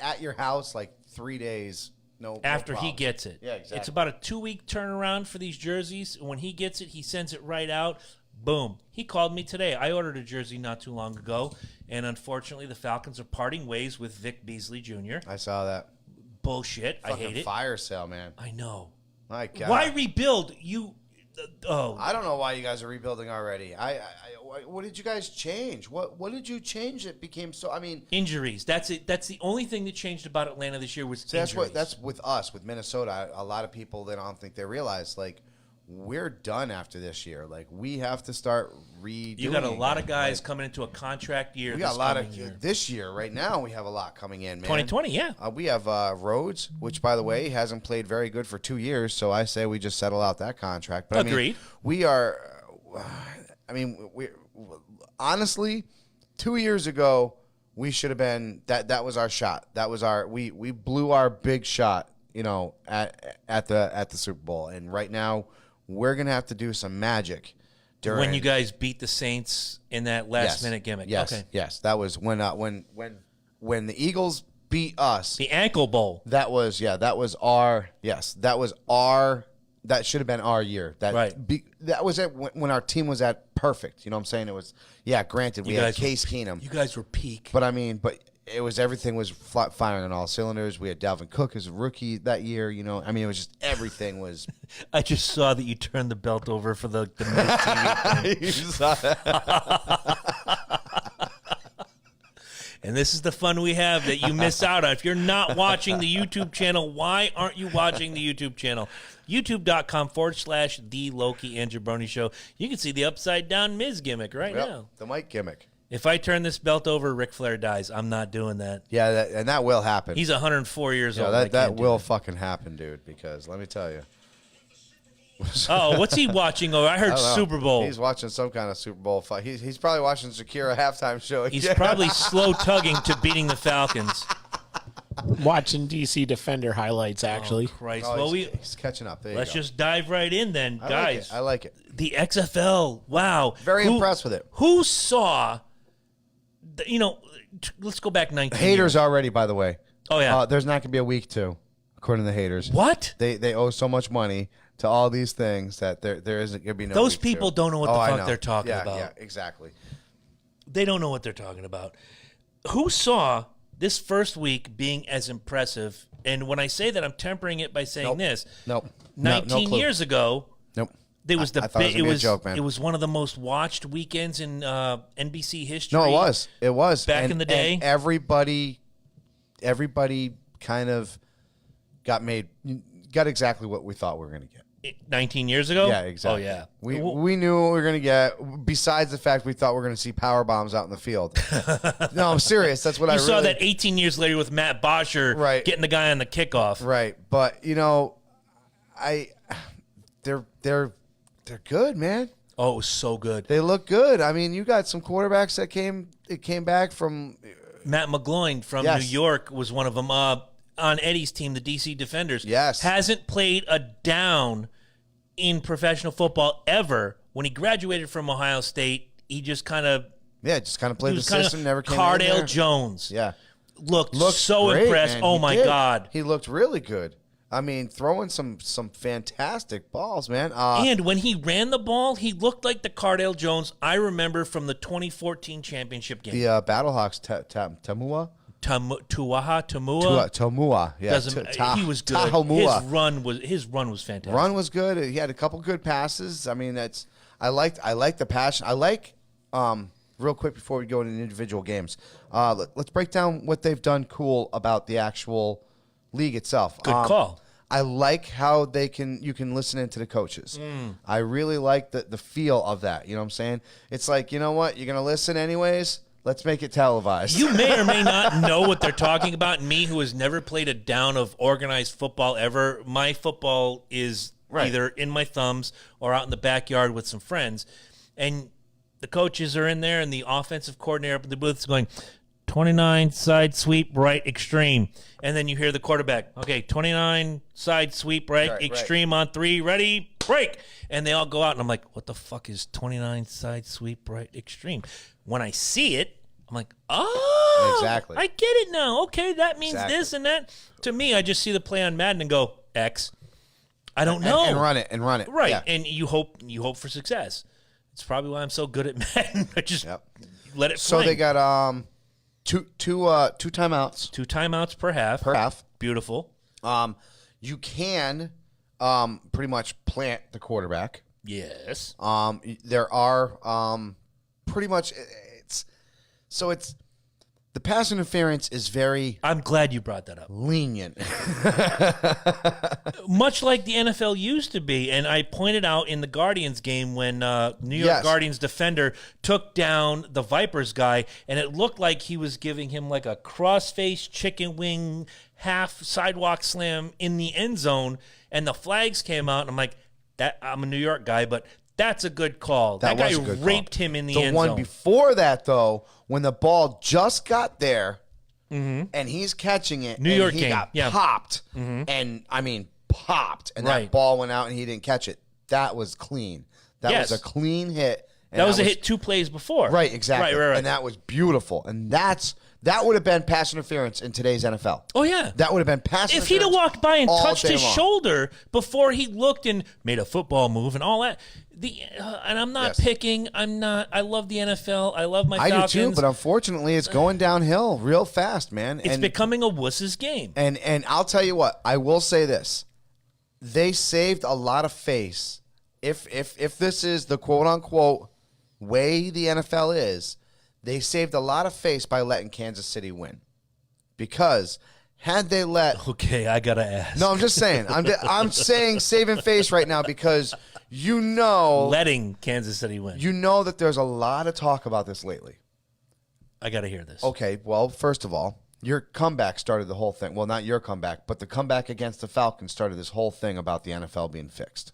at your house, like 3 days. No. after no he problem. gets it. Yeah, exactly. It's about a 2-week turnaround for these jerseys. When he gets it, he sends it right out. Boom. He called me today. I ordered a jersey not too long ago, and unfortunately, the Falcons are parting ways with Vic Beasley Jr. I saw that. Bullshit. I Fucking hate it. fire sale, man. I know. My God. Why rebuild? I don't know why you guys are rebuilding already. What did you guys change? What did you change that became so? I mean, Injuries. That's it. That's the only thing that changed about Atlanta this year was so injuries. that's with us, with Minnesota. A lot of people, they don't think they realize, like, we're done after this year. Like, we have to start redoing. You got a lot of again. guys Like, coming into a contract year. we got this a lot coming of year. this year. Right now, we have a lot coming in, man. 2020, yeah. We have Rhodes, which, by the way, hasn't played very good for 2 years. So I say we just settle out that contract. But Agreed. I mean, we are. I mean, we honestly, 2 years ago, we should have been. That was our shot. That was our. We blew our big shot. You know, at the Super Bowl. And right now, we're gonna have to do some magic. When you guys beat the Saints in that last minute gimmick. Yes, Okay. yes, that was when the Eagles beat us. The ankle bowl. That was that should have been our year. Right. That was it when our team was at perfect. You know what I'm saying? It was, granted, we had Case Keenum. You guys were peak. But I mean, everything was firing on all cylinders. We had Dalvin Cook as a rookie that year. You know, I mean, it was just everything was. I just saw that you turned the belt over for the Miz TV. You saw that. And this is the fun we have that you miss out on. If you're not watching the YouTube channel, why aren't you watching the YouTube channel? YouTube.com/The Loki and Jabroni Show. You can see the upside down Miz gimmick right Yep, now. the Mike gimmick. If I turn this belt over, Ric Flair dies. I'm not doing that. Yeah, and that will happen. He's 104 years old. I that can't do will it. fucking happen, dude. Because let me tell you. Oh, what's he watching? Oh, I heard I don't know. Super Bowl. He's watching some kind of Super Bowl fight. He's probably watching Shakira halftime show. He's probably slow tugging to beating the Falcons. Watching DC Defender highlights, actually. Oh, Christ. Oh, well, he's catching up. There you let's go. just dive right in then, guys. I like it. The XFL. Wow. Very impressed with it. Who saw? Let's go back 19 Haters years. already, by the way. Oh yeah. There's not going to be a week 2, according to the haters. What? They owe so much money to all these things that there isn't going to be no. Those week people 2. don't know what the I fuck know. they're talking about. Yeah, exactly. They don't know what they're talking about. Who saw this first week being as impressive? And when I say that, I'm tempering it by saying Nope. this. Nope. 19 clue. years ago, Nope. there was I thought it was gonna be a joke, man. It was one of the most watched weekends in NBC history. No, it was. It was Back in the day. And everybody kind of got exactly what we thought we were going to get. 19 years ago? Yeah, exactly. Oh, yeah. We knew what we were going to get. Besides the fact we thought we were going to see power bombs out in the field. No, I'm serious. That's what You I saw really that 18 years later with Matt Bosher Right. getting the guy on the kickoff. Right, but they're good, man. Oh, it was so good. They look good. I mean, you got some quarterbacks that came back from. Matt McGloin from Yes. New York was one of them. On Eddie's team, the DC Defenders. Yes. Hasn't played a down in professional football ever When he graduated from Ohio State, he just kind of played the system, never came in Cardale there. Jones. Yeah. Looked so great, impressed. man. Oh, He my did. God. He looked really good. I mean, throwing some fantastic balls, man. And when he ran the ball, he looked like the Cardale Jones I remember from the 2014 championship game. The Battlehawks, Tamua? Tamua. Tamua. Yeah. He was good. Tahomua. His run was fantastic. Run was good. He had a couple good passes. I mean, I like the passion. I like real quick before we go into individual games. Let's break down what they've done cool about the actual league itself. Good call. I like how you can listen into the coaches. I really like the feel of that. You know what I'm saying? It's like, you know what? You're going to listen anyways. Let's make it televised. You may or may not know what they're talking about. Me, who has never played a down of organized football ever, my football is either in my thumbs or out in the backyard with some friends. And the coaches are in there and the offensive coordinator up in the booth is going, 29 side sweep right extreme. And then you hear the quarterback, okay, 29 side sweep right extreme on 3, ready, break. And they all go out and I'm like, what the fuck is 29 side sweep right extreme? When I see it, I'm like, oh, exactly. I get it now. Okay, that means this and that. To me, I just see the play on Madden and go, X. I don't know. And run it. Right. Yeah. And you hope for success. It's probably why I'm so good at Madden. I just let it So fly. they got two timeouts. 2 timeouts per half. Beautiful. You can pretty much plant the quarterback. Yes. There are pretty much it's the pass interference is very I'm glad you brought that up. lenient. Much like the NFL used to be, and I pointed out in the Guardians game when New York Guardians defender took down the Vipers guy, and it looked like he was giving him like a cross-face chicken wing half sidewalk slam in the end zone, and the flags came out, and I'm like, that I'm a New York guy, but that's a good call. That guy raped him in the end zone. The one before that, though, when the ball just got there and he's catching it, New York he game. got popped, and I mean popped, and Right. that ball went out and he didn't catch it. That was clean. That was a clean hit. And that was a hit 2 plays before. Right, exactly. Right. And that was beautiful. And that would have been pass interference in today's NFL. Oh, yeah. That would have been pass If interference. he'd have walked by and all touched day his long. shoulder before he looked and made a football move and all that, and I'm not picking. I'm not. I love the NFL. I love my Falcons. I do too, but unfortunately, it's going downhill real fast, man. It's becoming a wuss's game. And I'll tell you what, I will say this: they saved a lot of face. If this is the quote unquote way the NFL is, they saved a lot of face by letting Kansas City win, because had they let Okay, I gotta ask. no, I'm just saying. I'm saying saving face right now because letting Kansas City win. you know that there's a lot of talk about this lately. I gotta hear this. Okay, well, first of all, your comeback started the whole thing. Well, not your comeback, but the comeback against the Falcons started this whole thing about the NFL being fixed.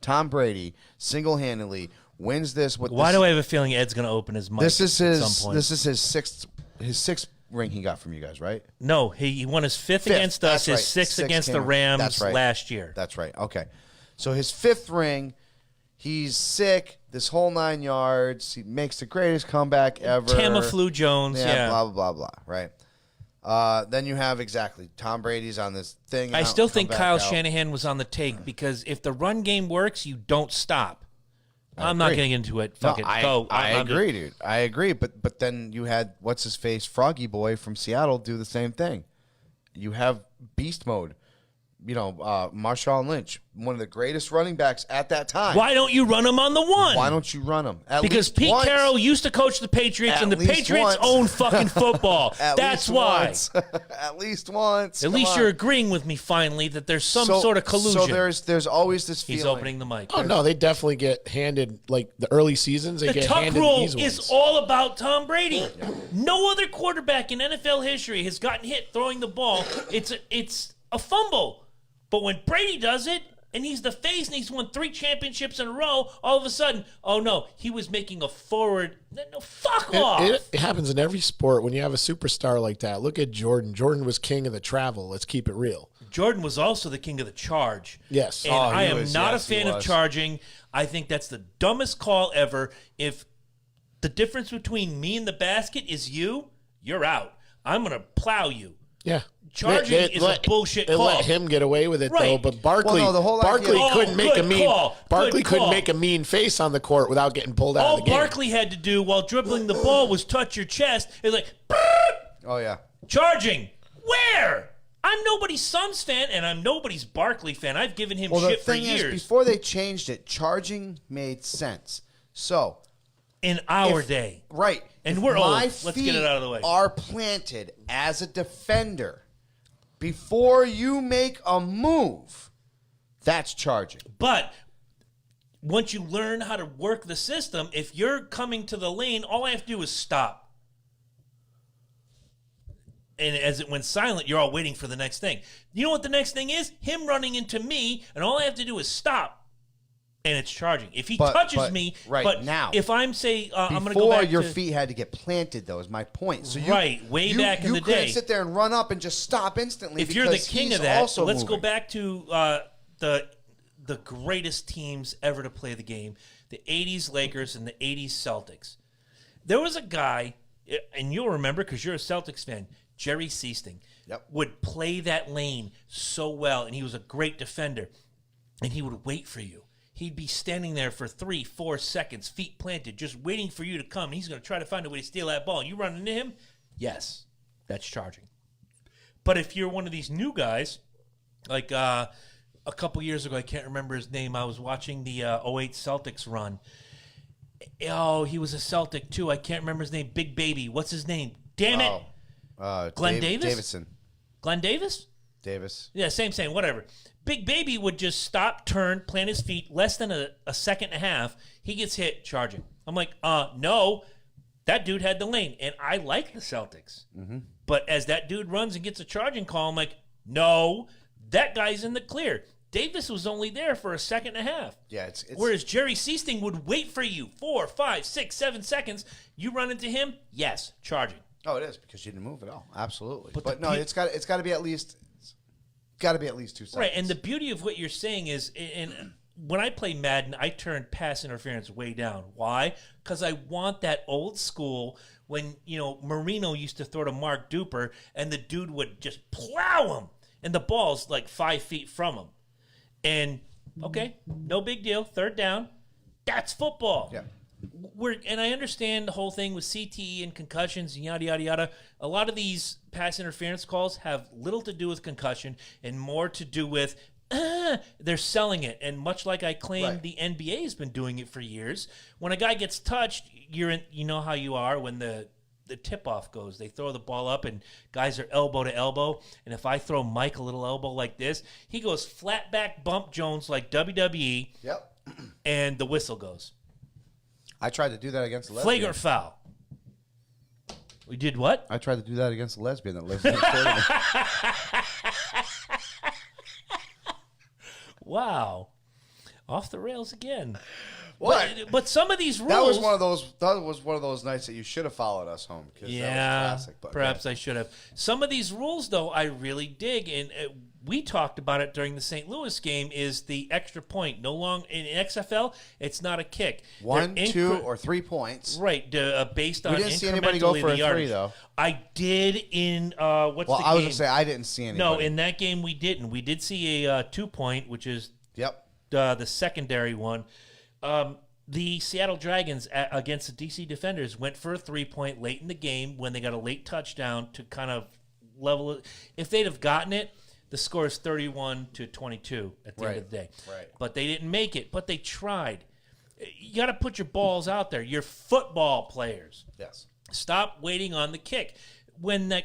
Tom Brady single-handedly wins this. Why do I have a feeling Ed's gonna open his mic? This is at some point? This is his sixth ring he got from you guys, right? No, he won his fifth against us, That's his right. sixth against the came- Rams that's right. last year. That's right. Okay, so his 5th ring. He's sick. This whole 9 yards. He makes the greatest comeback ever. Tamiflu Jones. Yeah. Blah blah blah blah. Right. Then you have Tom Brady's on this thing. I still think come back Kyle out. Shanahan was on the take because if the run game works, you don't stop. I'm not agree. getting into it. Fuck No, it. Go. I I'm agree, dude. I agree. But then you had what's his face, Froggy Boy from Seattle, do the same thing. You have beast mode. You know, Marshawn Lynch, one of the greatest running backs at that time. Why don't you run him on the one? Why don't you run him? At Because least Pete once. Carroll used to coach the Patriots, At and the least Patriots once. own fucking football. That's why. At least once. At Come least on. you're agreeing with me finally that there's some sort of collusion. So there's always this feeling. He's opening the mic. Oh no, they definitely get handed like the early seasons. They The get tuck handed rule these is ones. all about Tom Brady. No other quarterback in NFL history has gotten hit throwing the ball. It's a fumble. But when Brady does it, and he's the face, and he's won 3 championships in a row, all of a sudden, oh no, he was making a forward. No, fuck off. It happens in every sport when you have a superstar like that. Look at Jordan. Jordan was king of the travel. Let's keep it real. Jordan was also the king of the charge. Yes. And Oh, I he am was, not yes, a he fan of was. charging. I think that's the dumbest call ever. If the difference between me and the basket is you're out. I'm going to plow you. Yeah. Charging is a bullshit they call. let him get away with it, though. Right. But Barkley, Well, no, the whole idea- Barkley Oh, couldn't make a good mean. call. Barkley Good couldn't call. make a mean face on the court without getting pulled out All of the game. Barkley had to do while dribbling the ball was touch your chest. It's like, Oh, yeah. charging. Where? I'm nobody's Suns fan, and I'm nobody's Barkley fan. I've given him Well, the shit for thing years. is, before they changed it, charging made sense. So, In our if- day. right. And if we're old. my Let's get it feet out of the way. Are planted as a defender before you make a move. That's charging. But once you learn how to work the system, if you're coming to the lane, all I have to do is stop. And as it went silent, you're all waiting for the next thing. You know what the next thing is? Him running into me, and all I have to do is stop. And it's charging. If he touches me, right but now, if I'm say I'm going to go before back your to, feet had to get planted, though, is my point. So you, Right, way back in the you couldn't day. sit there and run up and just stop instantly. if you're the because king he's of that, also let's go moving. back to the greatest teams ever to play the game, the 80s Lakers and the 80s Celtics. There was a guy, and you'll remember because you're a Celtics fan, Jerry Seasting, Yep. would play that lane so well, and he was a great defender, and he would wait for you. He'd be standing there for 3-4 seconds, feet planted, just waiting for you to come. And he's going to try to find a way to steal that ball. You run into him? Yes, that's charging. But if you're one of these new guys, like a couple years ago, I can't remember his name. I was watching the 08 Celtics run. Oh, he was a Celtic too. I can't remember his name. Big Baby. What's his name? Damn it. Glenn Davis? Davidson. Glenn Davis? Davis. Yeah, same, whatever. Big Baby would just stop, turn, plant his feet, less than a second and a half. He gets hit, charging. I'm like, no, that dude had the lane. And I like the Celtics. Mm-hmm. But as that dude runs and gets a charging call, I'm like, no, that guy's in the clear. Davis was only there for a second and a half. Yeah, it's Whereas Jerry Seasting would wait for you 4, 5, 6, 7 seconds. You run into him, yes, charging. Oh, it is because you didn't move at all. Absolutely. But But the no, pe- it's got to be at least 2 seconds. Right, and the beauty of what you're saying is, and when I play Madden, I turn pass interference way down. Why? Because I want that old school when, Marino used to throw to Mark Duper, and the dude would just plow him, and the ball's like 5 feet from him. And, okay, no big deal, third down. That's football. Yeah. And I understand the whole thing with CTE and concussions and yada, yada, yada. A lot of these pass interference calls have little to do with concussion and more to do with they're selling it. And much like I claim Right. the NBA has been doing it for years, when a guy gets touched, you know how you are when the tip-off goes. They throw the ball up, and guys are elbow to elbow. And if I throw Mike a little elbow like this, he goes flat back bump Jones like WWE, Yep. and the whistle goes. I tried to do that against a lesbian. Flagrant foul. We did what? I tried to do that against a lesbian that lives next door to me. Wow. Off the rails again. What? But some of these rules. That was one of those. That was one of those nights that you should have followed us home. That Yeah, was classic. But perhaps I should have. Some of these rules, though, I really dig, and we talked about it during the St. Louis game. Is the extra point no long in XFL? It's not a kick. 1, They're 2, incre- or 3 points. right based on. We didn't see anybody go incrementally for a the yardage. 3, though. I did in what's Well, the I was game? gonna say I didn't see anybody. No, in that game we didn't. We did see a 2-point, which is Yep. the secondary one. The Seattle Dragons against the DC Defenders went for a 3-point late in the game when they got a late touchdown to kind of level it. If they'd have gotten it, the score is 31-22 at the end of the day. Right. But they didn't make it, but they tried. You got to put your balls out there. You're football players. Yes. Stop waiting on the kick. When that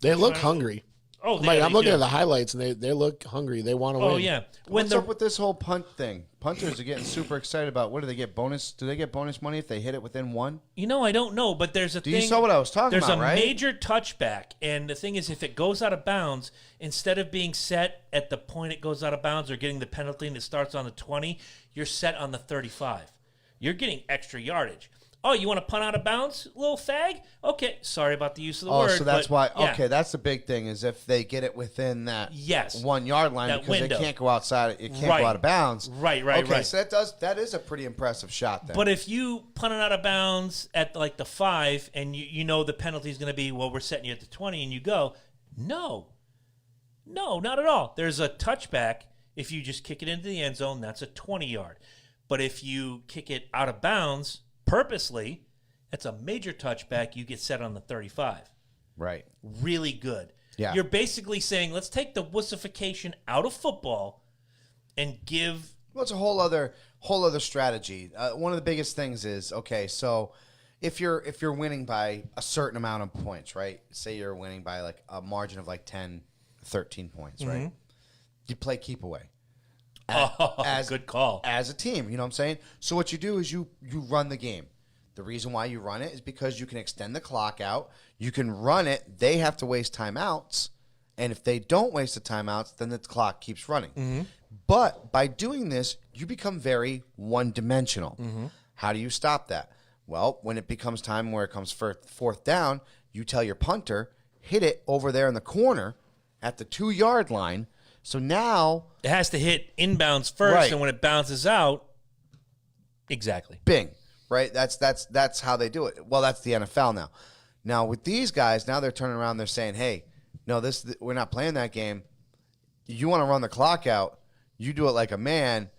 They look hungry. oh, I'm looking at the highlights, and they look hungry. They want to win. Oh yeah. When What's up with this whole punt thing? Punters are getting super excited about. What do they get bonus? Do they get bonus money if they hit it within 1? I don't know, but there's a thing. You saw what I was talking There's about, a right? major touchback, and the thing is, if it goes out of bounds, instead of being set at the point it goes out of bounds or getting the penalty and it starts on the 20, you're set on the 35. You're getting extra yardage. Oh, you want to punt out of bounds, little fag? Okay, sorry about the use of the word. So that's why. yeah. Okay, that's the big thing is if they get it within that Yes. 1 yard line That because window. they can't go outside. It can't Right. go out of bounds. Right. Okay, so that is a pretty impressive shot then. But if you punt it out of bounds at like the 5 and you know the penalty is going to be, well, we're setting you at the 20 and you go, no, not at all. There's a touchback. If you just kick it into the end zone, that's a 20-yard. But if you kick it out of bounds purposely, that's a major touchback. You get set on the 35. Right. Really good. Yeah. You're basically saying, let's take the wussification out of football and give. Well, it's a whole other strategy. One of the biggest things is, okay, so if you're winning by a certain amount of points, right? Say you're winning by like a margin of like 10, 13 points, right? You play keep away. Good call. As a team, you know what I'm saying? So what you do is you run the game. The reason why you run it is because you can extend the clock out. You can run it. They have to waste timeouts. And if they don't waste the timeouts, then the clock keeps running. But by doing this, you become very one-dimensional. How do you stop that? Well, when it becomes time where it comes for fourth down, you tell your punter, hit it over there in the corner at the 2-yard line. So now It has to hit inbounds first, Right. and when it bounces out, exactly. bing, right? That's how they do it. Well, that's the NFL now. Now with these guys, now they're turning around. They're saying, "Hey, no, we're not playing that game. You want to run the clock out? You do it like a man,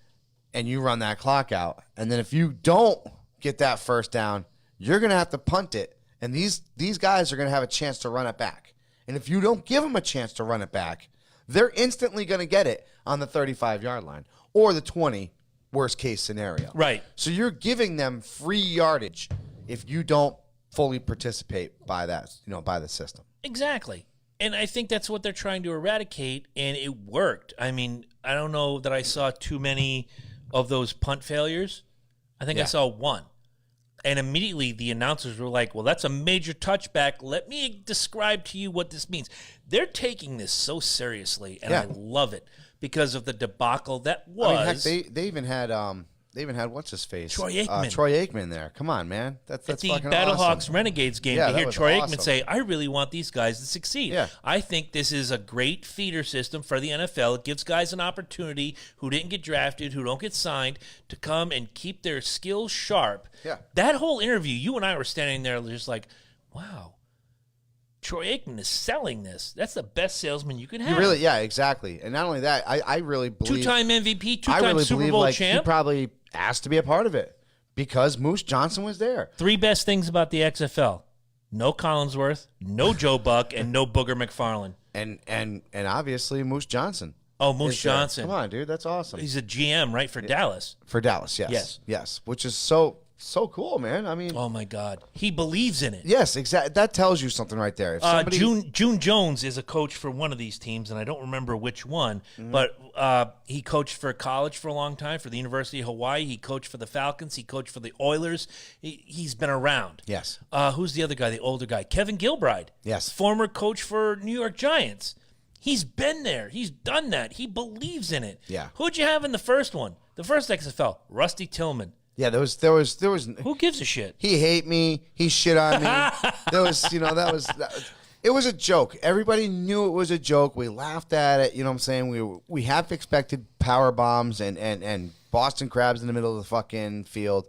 and you run that clock out. And then if you don't get that first down, you're gonna have to punt it. And these guys are gonna have a chance to run it back. And if you don't give them a chance to run it back, they're instantly gonna get it on the 35-yard line or the 20." Worst case scenario. Right. So you're giving them free yardage if you don't fully participate by that, by the system. Exactly. And I think that's what they're trying to eradicate, and it worked. I mean, I don't know that I saw too many of those punt failures. I think I Yeah. saw one. And immediately the announcers were like, well, that's a major touchback. Let me describe to you what this means. They're taking this so seriously, and I love it because of the debacle that was. I mean, heck, they even had what's his face? Troy Aikman. Troy Aikman there. Come on, man. That's at the fucking Battlehawks awesome. Renegades game Yeah, to that hear was Troy awesome. Aikman say, I really want these guys to succeed. Yeah. I think this is a great feeder system for the NFL. It gives guys an opportunity who didn't get drafted, who don't get signed, to come and keep their skills sharp. Yeah. That whole interview, you and I were standing there just like, wow, Troy Aikman is selling this. That's the best salesman you can have. Yeah, exactly. And not only that, I really believe Two-time MVP, I two-time really Super believe Bowl like champ. he probably asked to be a part of it because Moose Johnson was there. 3 best things about the XFL. No Collinsworth, no Joe Buck, and no Booger McFarland. And obviously Moose Johnson. Oh, Moose is there. Johnson. Come on, dude, that's awesome. He's a GM, right, for Dallas. For Dallas, yes, which is so cool, man. I mean, Oh, my God. He believes in it. yes, exactly. That tells you something right there. If somebody, June Jones is a coach for one of these teams, and I don't remember which one, Mm-hmm. but he coached for college for a long time, for the University of Hawaii. He coached for the Falcons. He coached for the Oilers. He's been around. Yes. Who's the other guy, the older guy? Kevin Gilbride. Yes. Former coach for New York Giants. He's been there. He's done that. He believes in it. Yeah. Who'd you have in the first one? The first XFL? Rusty Tillman. Yeah, there was. Who gives a shit? He hate me. He shit on me. It was a joke. Everybody knew it was a joke. We laughed at it. You know what I'm saying? We half expected power bombs and Boston crabs in the middle of the fucking field.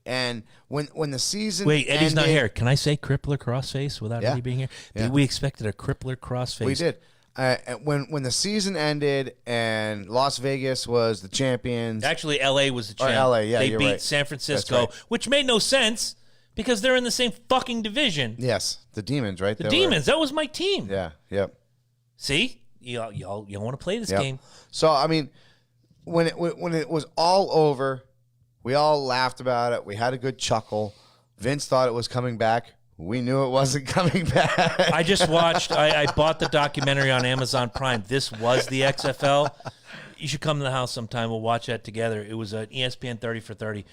And when the season Wait, Eddie's not ended- here. Can I say crippler crossface without Yeah. Eddie being here? Yeah. We expected a crippler crossface. We did. And when the season ended and Las Vegas was the champions. Actually, L.A. was the champ. LA, yeah, they you're beat right. San Francisco, That's right. which made no sense because they're in the same fucking division. Yes, the Demons, right? The Demons. That was my team. Yeah, yep. See, y'all want to play this Yep. game? So I mean, when it was all over, we all laughed about it. We had a good chuckle. Vince thought it was coming back. We knew it wasn't coming back. I just watched. I bought the documentary on Amazon Prime. This was the XFL. You should come to the house sometime. We'll watch that together. It was an ESPN 30 for 30,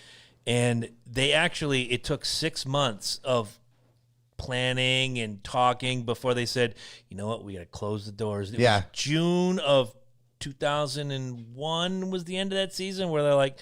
and it took 6 months of planning and talking before they said, you know what, we got to close the doors. It was June of 2001 was the end of that season where they're like,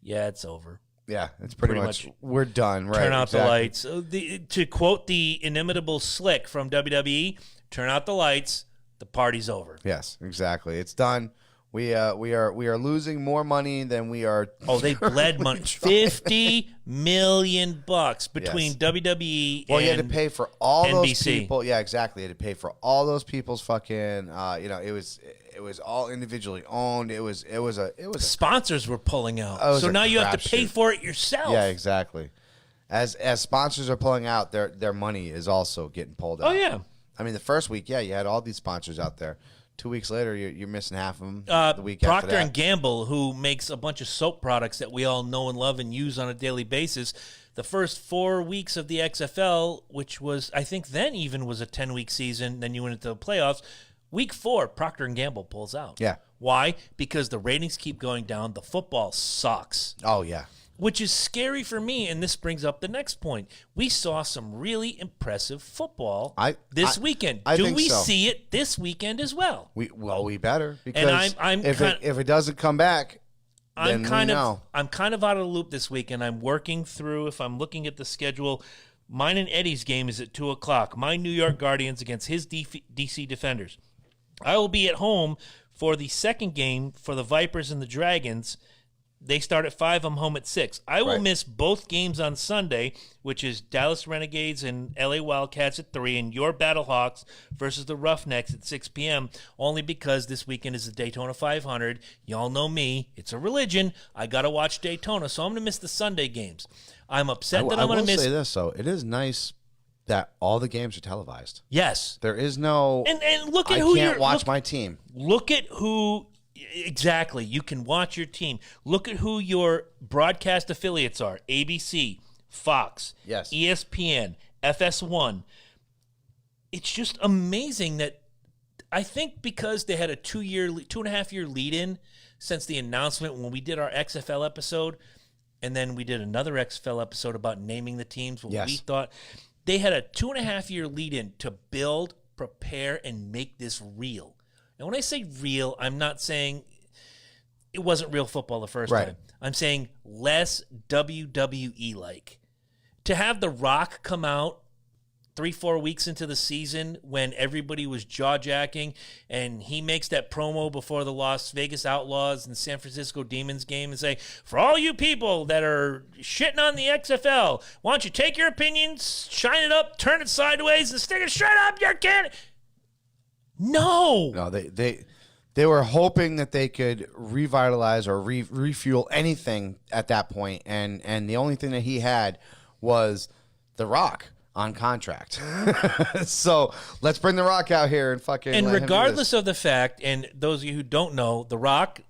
yeah, it's over. Yeah, it's pretty much we're done. Right. Turn out exactly. the lights. To quote the inimitable Slick from WWE, turn out the lights. The party's over. Yes, exactly. It's done. We are losing more money than we are. Oh, they bled money. $50 million between Yes. WWE Well, and you had to pay for all those NBC. people. Yeah, exactly. You had to pay for all those people's fucking. It was all individually owned. It was a sponsors were pulling out. was So a now you have to pay crapshoot. for it yourself. Yeah, exactly. As sponsors are pulling out, their money is also getting pulled out. Oh, yeah. I mean, the first week, yeah, you had all these sponsors out there. 2 weeks later, you're missing half of them. The week after Procter that. and Gamble, who makes a bunch of soap products that we all know and love and use on a daily basis, the first 4 weeks of the XFL, which was, I think then even was a 10-week season, then you went into the playoffs, week 4, Procter and Gamble pulls out. Yeah. Why? Because the ratings keep going down. The football sucks. Oh yeah. Which is scary for me, and this brings up the next point. We saw some really impressive football this weekend. I Do think we so. see it this weekend as well? We better because I'm if it doesn't come back, I'm then kind we of know. I'm kind of out of the loop this week, and I'm working through. If I'm looking at the schedule, mine and Eddie's game is at 2:00. My New York Guardians against his DC Defenders. I will be at home for the second game for the Vipers and the Dragons. They start at 5. I'm home at 6. I will Right. miss both games on Sunday, which is Dallas Renegades and LA Wildcats at 3, and your Battlehawks versus the Roughnecks at 6 p.m., only because this weekend is the Daytona 500. Y'all know me. It's a religion. I got to watch Daytona, so I'm going to miss the Sunday games. I'm upset that I'm going to miss. I will say this, though. It is nice that all the games are televised. Yes. There is no... And look at I who can't you're... watch look, my team. Look at who... Exactly. You can watch your team. Look at who your broadcast affiliates are. ABC, Fox, Yes. ESPN, FS1. It's just amazing that I think because they had a 2.5 year lead in since the announcement when we did our XFL episode, and then we did another XFL episode about naming the teams, what Yes. we thought. They had a 2.5 year lead in to build, prepare, and make this real. And when I say real, I'm not saying it wasn't real football the first Right. time. I'm saying less WWE-like. To have The Rock come out 3-4 weeks into the season when everybody was jaw-jacking and he makes that promo before the Las Vegas Outlaws and San Francisco Demons game and say, for all you people that are shitting on the XFL, why don't you take your opinions, shine it up, turn it sideways, and stick it straight up your can. No. No, they were hoping that they could revitalize or refuel anything at that point, and the only thing that he had was The Rock on contract. So let's bring The Rock out here and fucking. And let him do regardless this. of the fact, and those of you who don't know, The Rock,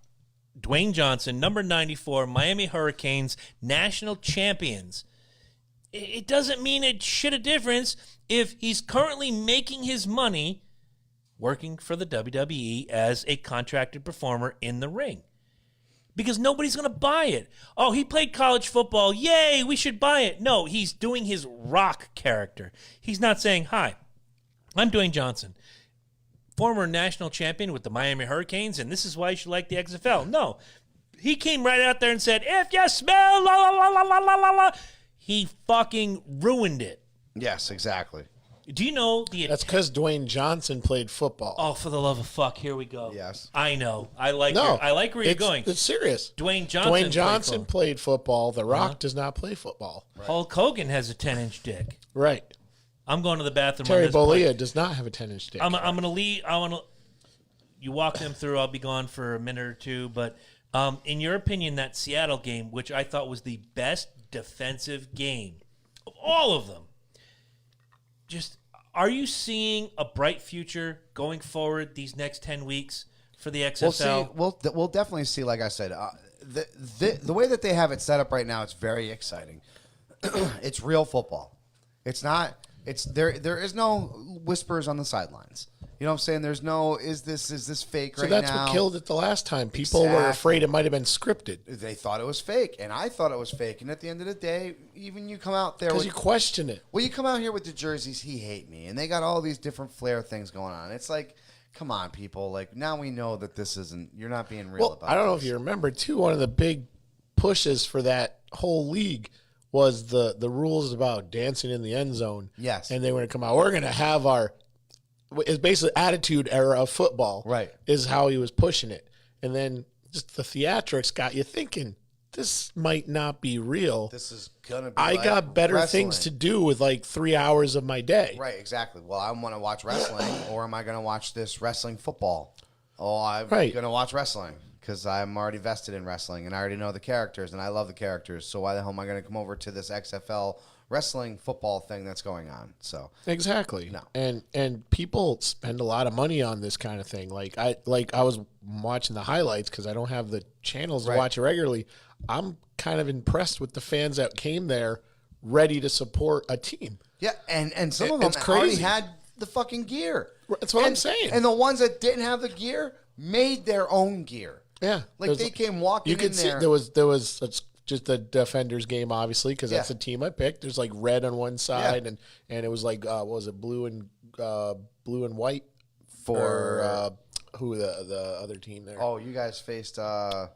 Dwayne Johnson, number 94, Miami Hurricanes, national champions. It doesn't mean a shit of difference if he's currently making his money working for the WWE as a contracted performer in the ring. Because nobody's going to buy it. Oh, he played college football. Yay, we should buy it. No, he's doing his Rock character. He's not saying, hi, I'm Dwayne Johnson, former national champion with the Miami Hurricanes, and this is why you should like the XFL. No, he came right out there and said, if you smell la la la la la la la la. He fucking ruined it. Yes, exactly. Do you know the... That's because Dwayne Johnson played football. Oh, for the love of fuck, here we go. Yes. I know. I like No, I like where you're going. It's serious. Dwayne Johnson Played football. The Rock does not play football. Hulk Hogan has a 10-inch dick. Right. I'm going to the bathroom. Terry on this point. Bollea does not have a 10-inch dick. I'm going to leave. You walk them through. I'll be gone for a minute or two. But in your opinion, that Seattle game, which I thought was the best defensive game of all of them, just are you seeing a bright future going forward these next 10 weeks for the XFL? We'll definitely see. Like I said, the way that they have it set up right now, it's very exciting. It's real football. It's not. It's there. There is no whispers on the sidelines. You know what I'm saying? There's no. Is this fake right now? So that's what killed it the last time. People were Exactly. afraid it might have been scripted They thought it was fake, and I thought it was fake. And at the end of the day, even you come out there because with you question it. Well, you come out here with the jerseys, he hate me, and they got all these different flair things going on. It's like, come on, people. Like, now we know that this isn't, you're not being real Well, about I don't know if this. you remember, too, one of the big pushes for that whole league was the rules about dancing in the end zone. Yes. And they were going to come out. We're going to have it's basically attitude era of football. Right. Is how he was pushing it. And then just the theatrics got you thinking, this might not be real. This is going to be I got better wrestling. things to do with like 3 hours of my day. Right, exactly. Well, I want to watch wrestling, or am I going to watch this wrestling football? Oh, I'm Right. going to watch wrestling because I'm already vested in wrestling, and I already know the characters, and I love the characters. So why the hell am I going to come over to this XFL wrestling football thing that's going on? So Exactly. No. And people spend a lot of money on this kind of thing. Like I was watching the highlights because I don't have the channels to Right. watch it regularly. I'm kind of impressed with the fans that came there ready to support a team. yeah, and some of them It's already crazy. had the fucking gear. That's what I'm And- saying. And the ones that didn't have the gear made their own gear. Yeah. Like There's- they came walking You could in see there. there was it's just the Defenders game, obviously, because that's Yeah. the team I picked. There's like red on one side, and it was like what was it, blue and white For or who the other team there? oh, you guys faced damn,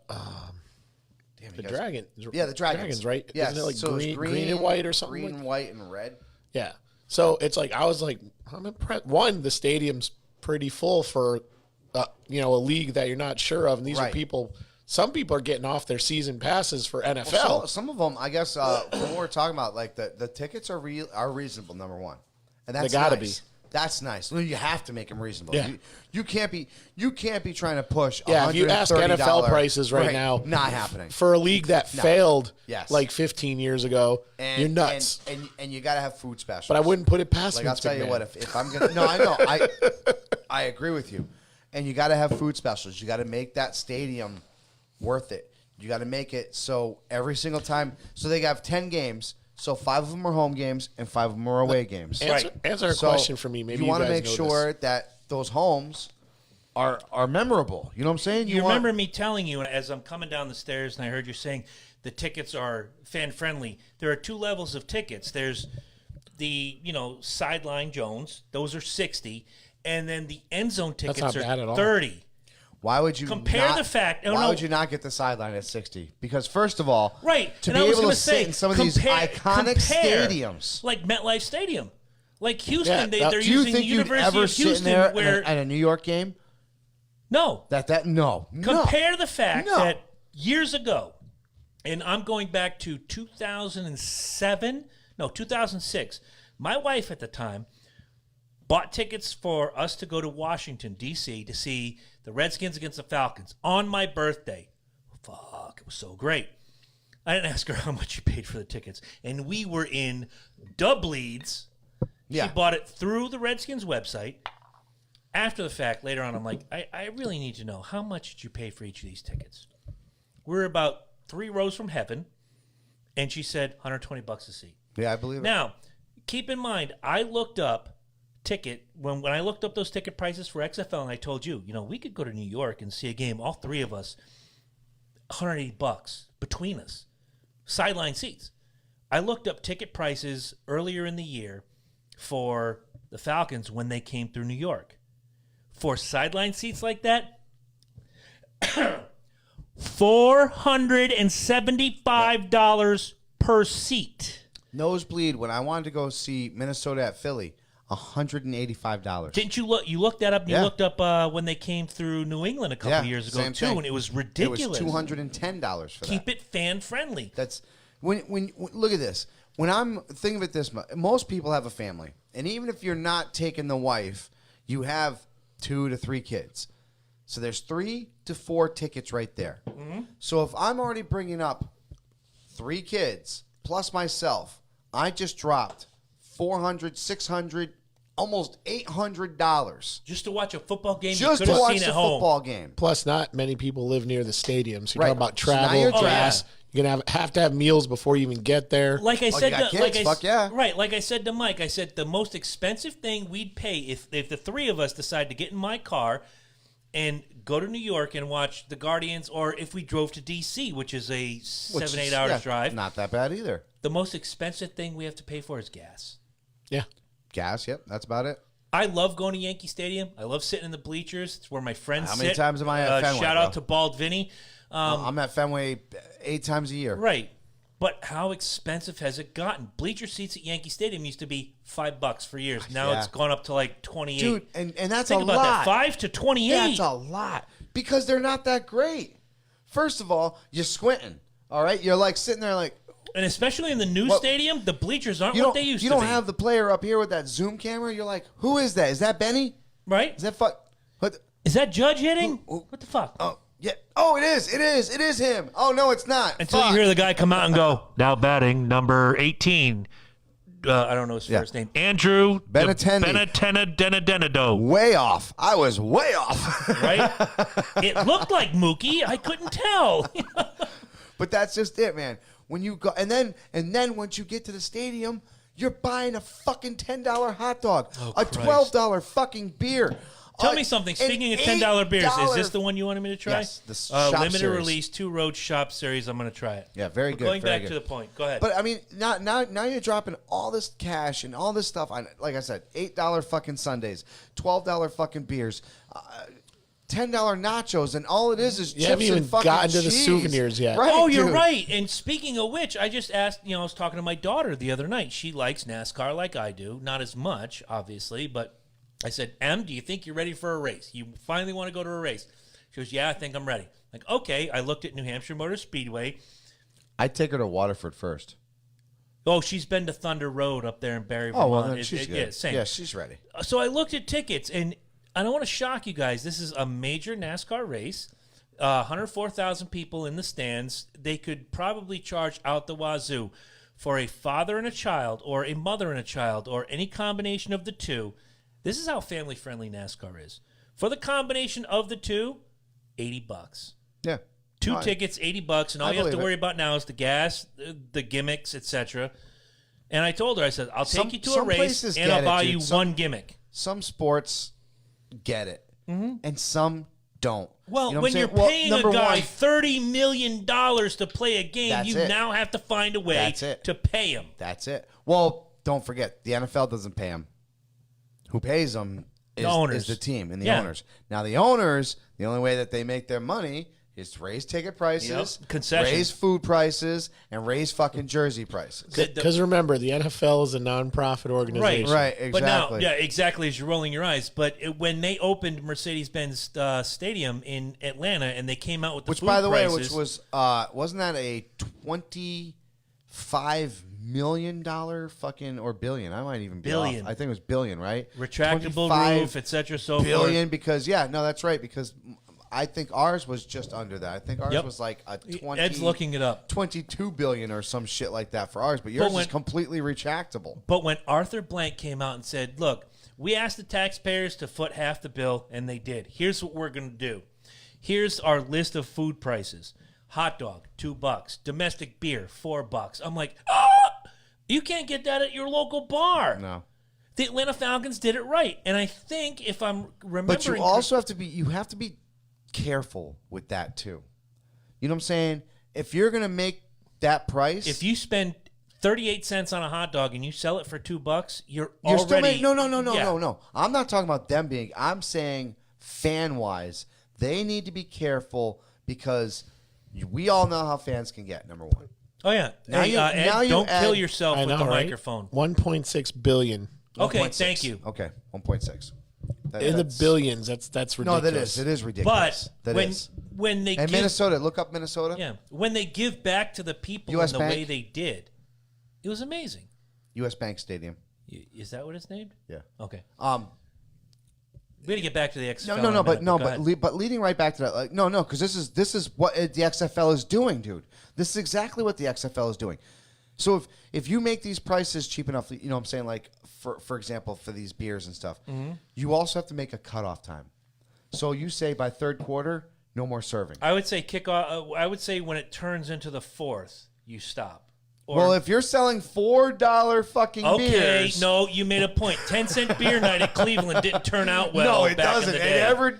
the you guys- Dragon. Yeah, the Dragons. right? Yes. Isn't it like so it was green and white or something? Green, like- white, and red. Yeah. So it's like I was like, I'm impressed. One, the stadium's pretty full for a league that you're not sure of, and these are Right. people. Some people are getting off their season passes for NFL. Well, some of them, I guess, from what we're talking about, like the tickets are reasonable. Number one, and that's They gotta nice. That's nice. Well, you have to make them reasonable. Yeah. You can't be trying to push. Yeah, if you ask NFL prices right now, not happening. for a league that failed Yes. like 15 years ago, And, you're nuts. And you got to have food specials. But I wouldn't put it past Like Vince I'll tell you McMahon. what, if I'm gonna, no, I know, I agree with you, and you got to have food specials. You got to make that stadium worth it. You got to make it so every single time. So they have 10 games. So 5 of them are home games and 5 of them are away games. Answer a So question for me. Maybe you want to guys make know sure that those homes are memorable. You know what I'm saying? You remember me telling you as I'm coming down the stairs and I heard you saying the tickets are fan friendly. There are 2 levels of tickets. There's the, sideline Jones. Those are 60. And then the end zone tickets not are bad at all. 30. Why would you Compare not, the fact- oh, Why no. would you not get the sideline at 60? Because first of all, Right. to and be I was able gonna to sit say, in some of these iconic compare, stadiums. like MetLife Stadium. Like Houston, Yeah, they're Do you using think the you'd University ever of sit in Houston there where at a New York game? no. No. Compare the fact No. that years ago, and I'm going back to 2006, my wife at the time bought tickets for us to go to Washington, D.C. to see the Redskins against the Falcons on my birthday. Fuck, it was so great. I didn't ask her how much she paid for the tickets. And we were in dub leads. Yeah. She bought it through the Redskins website. After the fact, later on, I'm like, I really need to know, how much did you pay for each of these tickets? We're about 3 rows from heaven. And she said, $120 a seat. Yeah, I believe it. Now, keep in mind, I looked up when I looked up those ticket prices for XFL, and I told you, we could go to New York and see a game, all 3 of us, $180 between us, sideline seats. I looked up ticket prices earlier in the year for the Falcons when they came through New York. For sideline seats like that, $475 per seat. Nosebleed, when I wanted to go see Minnesota at Philly, $185. Didn't you look? You looked that up. And Yeah. You looked up when they came through New England a couple years ago same too, thing. and it was It ridiculous. was $210 for that. Keep it fan friendly. That's when look at this. When I'm think of it this much, most people have a family, and even if you're not taking the wife, you have 2 to 3 kids. So there's 3 to 4 tickets right there. Mm-hmm. So if I'm already bringing up 3 kids plus myself, I just dropped $400, $600, almost $800 Just to watch a football game just you to could have watch seen the at home. football game. Plus, not many people live near the stadium, so you're Right. talking about So now travel, you're gas. driving. You're gonna have to have meals before you even get there. Like I you said, got kids? Fuck yeah. right. Like I said to Mike, I said the most expensive thing we'd pay if the 3 of us decide to get in my car and go to New York and watch the Guardians, or if we drove to D.C., which is a 7-8 hours drive. Not that bad either. The most expensive thing we have to pay for is gas. Yeah, Gas, yep, that's about it. I love going to Yankee Stadium. I love sitting in the bleachers. It's where my friends How sit. many times am I at Fenway, Shout out bro? to Bald Vinny. I'm at Fenway 8 times a year. Right. But how expensive has it gotten? Bleacher seats at Yankee Stadium used to be $5 for years. Now it's gone up to like 28. Dude, and that's Think a about lot. that. 5 to 28. That's a lot because they're not that great. First of all, you're squinting. All right, you're like sitting there like. And especially in the new stadium, the bleachers aren't what they used to be. You don't have the player up here with that zoom camera. You're like, who is that? Is that Benny? Right? Is that what? Is that Judge hitting? What the fuck? Oh yeah. Oh, it is. It is. It is him. Oh no, it's not. Until you hear the guy come out and go, now batting number 18. I don't know his first name. Andrew Benintendi. Way off. I was way off. Right? It looked like Mookie. I couldn't tell. But that's just it, man. When you go, and then once you get to the stadium, you're buying a fucking $10 hot dog, a $12 fucking beer. Tell me something. Speaking of $10 beers, is this the one you wanted me to try? Yes, the shop limited series. Release 2 Road Shop Series. I'm going to try it. Yeah, very good. Going very back good. to the point. Go ahead. But I mean, now you're dropping all this cash and all this stuff. Like I said, $8 fucking sundaes, $12 fucking beers, $10 nachos, and all it is chips You haven't even and fucking gotten to the cheese. souvenirs yet. Right, oh, you're dude. right. And speaking of which, I just asked, I was talking to my daughter the other night. She likes NASCAR like I do. Not as much, obviously, but I said, Em, do you think you're ready for a race? You finally want to go to a race? She goes, yeah, I think I'm ready. Like, okay. I looked at New Hampshire Motor Speedway. I'd take her to Waterford first. Oh, she's been to Thunder Road up there in Barry, Oh, well, Vermont. then she's good. Yeah, same. Yeah, she's ready. So I looked at tickets, and I don't want to shock you guys. This is a major NASCAR race. 104,000 people in the stands. They could probably charge out the wazoo for a father and a child, or a mother and a child, or any combination of the two. This is how family-friendly NASCAR is. For the combination of the two, $80. Yeah. Two Fine. tickets, $80, and all I you have to believe worry it. about now is the gas, the gimmicks, etc. And I told her, I said, I'll take you to a some race, places and get I'll it, buy dude. you one gimmick. Some sports get it, and some don't. Well, You know what when I'm you're saying? Well, paying a number guy one, $30 million to play a game, That's you it. now have to find a way That's it. to pay him. That's it. Well, don't forget, the NFL doesn't pay them. Who pays them is owners. the team and the Yeah. owners. Now, the owners, the only way that they make their money is to raise ticket prices, Yep. Concessions. raise food prices, and raise fucking jersey prices. Because remember, the NFL is a nonprofit organization. Right, exactly. But now, yeah, exactly as you're rolling your eyes. But when they opened Mercedes-Benz Stadium in Atlanta and they came out with the Which, food by the prices, way, wasn't that a $25 million fucking, or billion? I might even be Billion. off. I think it was billion, right? retractable 25 roof, etc. So billion, because no, that's right, because I think ours was just under that. I think ours Yep. was like a forth. Ed's looking it up. 22 billion or some shit like that for ours, but yours when- is completely retractable. But when Arthur Blank came out and said, look, we asked the taxpayers to foot half the bill, and they did. Here's what we're going to do. Here's our list of food prices. Hot dog, $2. Domestic beer, $4. I'm like, you can't get that at your local bar. No. The Atlanta Falcons did it right. And I think if I'm remembering... But you also have to be careful with that too. You know what I'm saying? If you're going to make that price... If you spend 38 cents on a hot dog and you sell it for $2, you're You're already... still making, Yeah. no. I'm not talking about them being. I'm saying fan-wise, they need to be careful because we all know how fans can get. Number one. Oh, yeah. Now Hey, you- Ed, now you don't kill add- yourself I with know, the right? microphone. 1.6 billion. Okay, 1.6. thank you. Okay, 1.6. In the billions, that's ridiculous. No, that is. It is ridiculous. But when they And give, Minnesota, look up Minnesota. yeah, when they give back to the people US in the Bank. way they did, it was amazing. U.S. Bank Stadium. Is that what it's named? Yeah. Okay. We got to get back to the XFL. But leading right back to that, like, no, because this is what the XFL is doing, dude. This is exactly what the XFL is doing. So if you make these prices cheap enough, you know what I'm saying, like for example, for these beers and stuff, you also have to make a cutoff time. So you say by third quarter, no more serving. I would say kickoff. I would say when it turns into the fourth, you stop. Or, Well, if you're selling $4 fucking okay, beers, no, you made a point. 10-cent beer night at Cleveland didn't turn out well. no, it back doesn't. In the It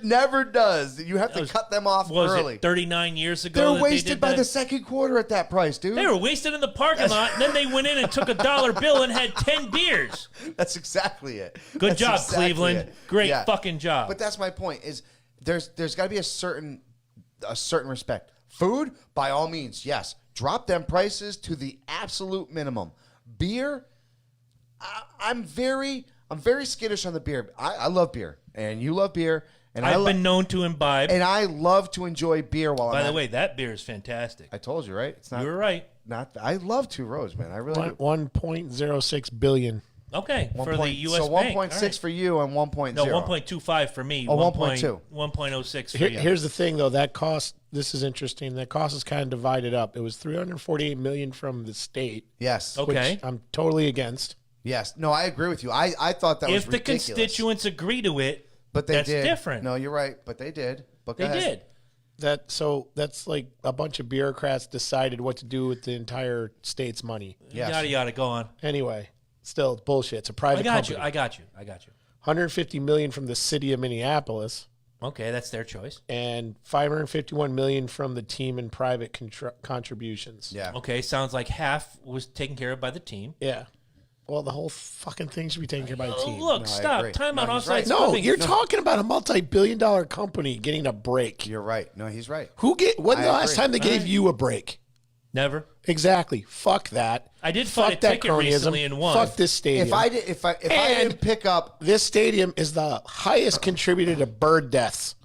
day. never does. You have to cut them off What was early. it 39 years ago? They're that wasted they did by that? the second quarter at that price, dude. They were wasted in the parking lot, and then they went in and took a $1 bill and had 10 beers. That's exactly it. Good That's job, exactly Cleveland. it. Great Yeah. fucking job. But that's my point. Is there's got to be a certain respect. Food, by all means, yes. Drop them prices to the absolute minimum. Beer, I'm very skittish on the beer. I love beer, and you love beer, and I've been known to imbibe. and I love to enjoy beer while By I'm. the way, that beer is fantastic. I told you, right? It's not. You were right. Not. I love Two Roads, man. I really. do. 1.06 billion. Okay, for the U.S. So Bank. 1.6 All right. for you and 1.0. No, 1.25 for me. Oh, 1.2. 1.06 for you. Here's the thing, though. That cost. This is interesting. That cost is kind of divided up. It was 348 million from the state. Yes. Okay. Which I'm totally against. Yes. No, I agree with you. I thought that was If the ridiculous. constituents agree to it, But they that's did. different. No, you're right. But they did. But go They ahead. did. That's like a bunch of bureaucrats decided what to do with the entire state's money. Yes. Yada, yada, go on. Anyway, still it's bullshit. It's a private company. I got you. 150 million from the city of Minneapolis Okay, that's their choice. and 551 million from the team and private contributions. Yeah. Okay, sounds like half was taken care of by the team. Yeah. Well, the whole fucking thing should be taken care of by the team. Look, I stop. agree. Time out. No, he's Offside right. No, slipping. you're talking about a multi-billion-dollar company getting a break. You're right. No, he's right. When the I last agree. time they gave you a break? Never. Exactly. Fuck that. I did Fuck find a that ticket cronyism. recently and won. Fuck this stadium. If I didn't pick up, This stadium is the highest contributor to bird deaths.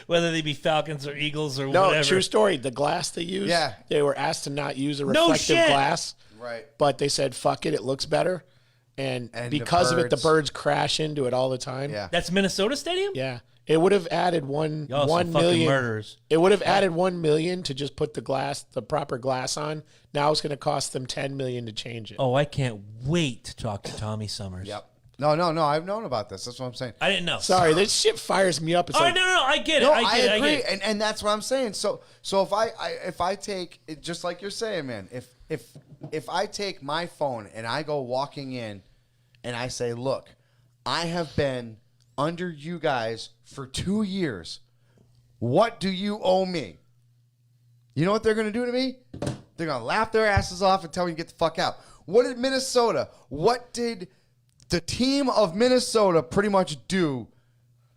Whether they be Falcons or Eagles or No, whatever. true story. The glass they use, Yeah. they were asked to not use a No reflective shit. glass, right? but they said, fuck it, it looks better. And the because of it, the birds- birds crash into it all the time. Yeah. That's Minnesota Stadium? Yeah. It would have added one Y'all some 1 fucking million. murderers. It would have added 1 million to just put the proper glass on. Now it's going to cost them 10 million to change it. Oh, I can't wait to talk to Tommy Summers. Yep. No. I've known about this. That's what I'm saying. I didn't know. Sorry, this shit fires me up. It's Oh, like, no, I get it. No, I get it. agree, I get it. and that's what I'm saying. So if I take it, just like you're saying, man, if I take my phone and I go walking in, and I say, look, I have been under you guys for 2 years. What do you owe me? You know what they're going to do to me? They're going to laugh their asses off and tell me to get the fuck out. What did Minnesota? What did the team of Minnesota pretty much do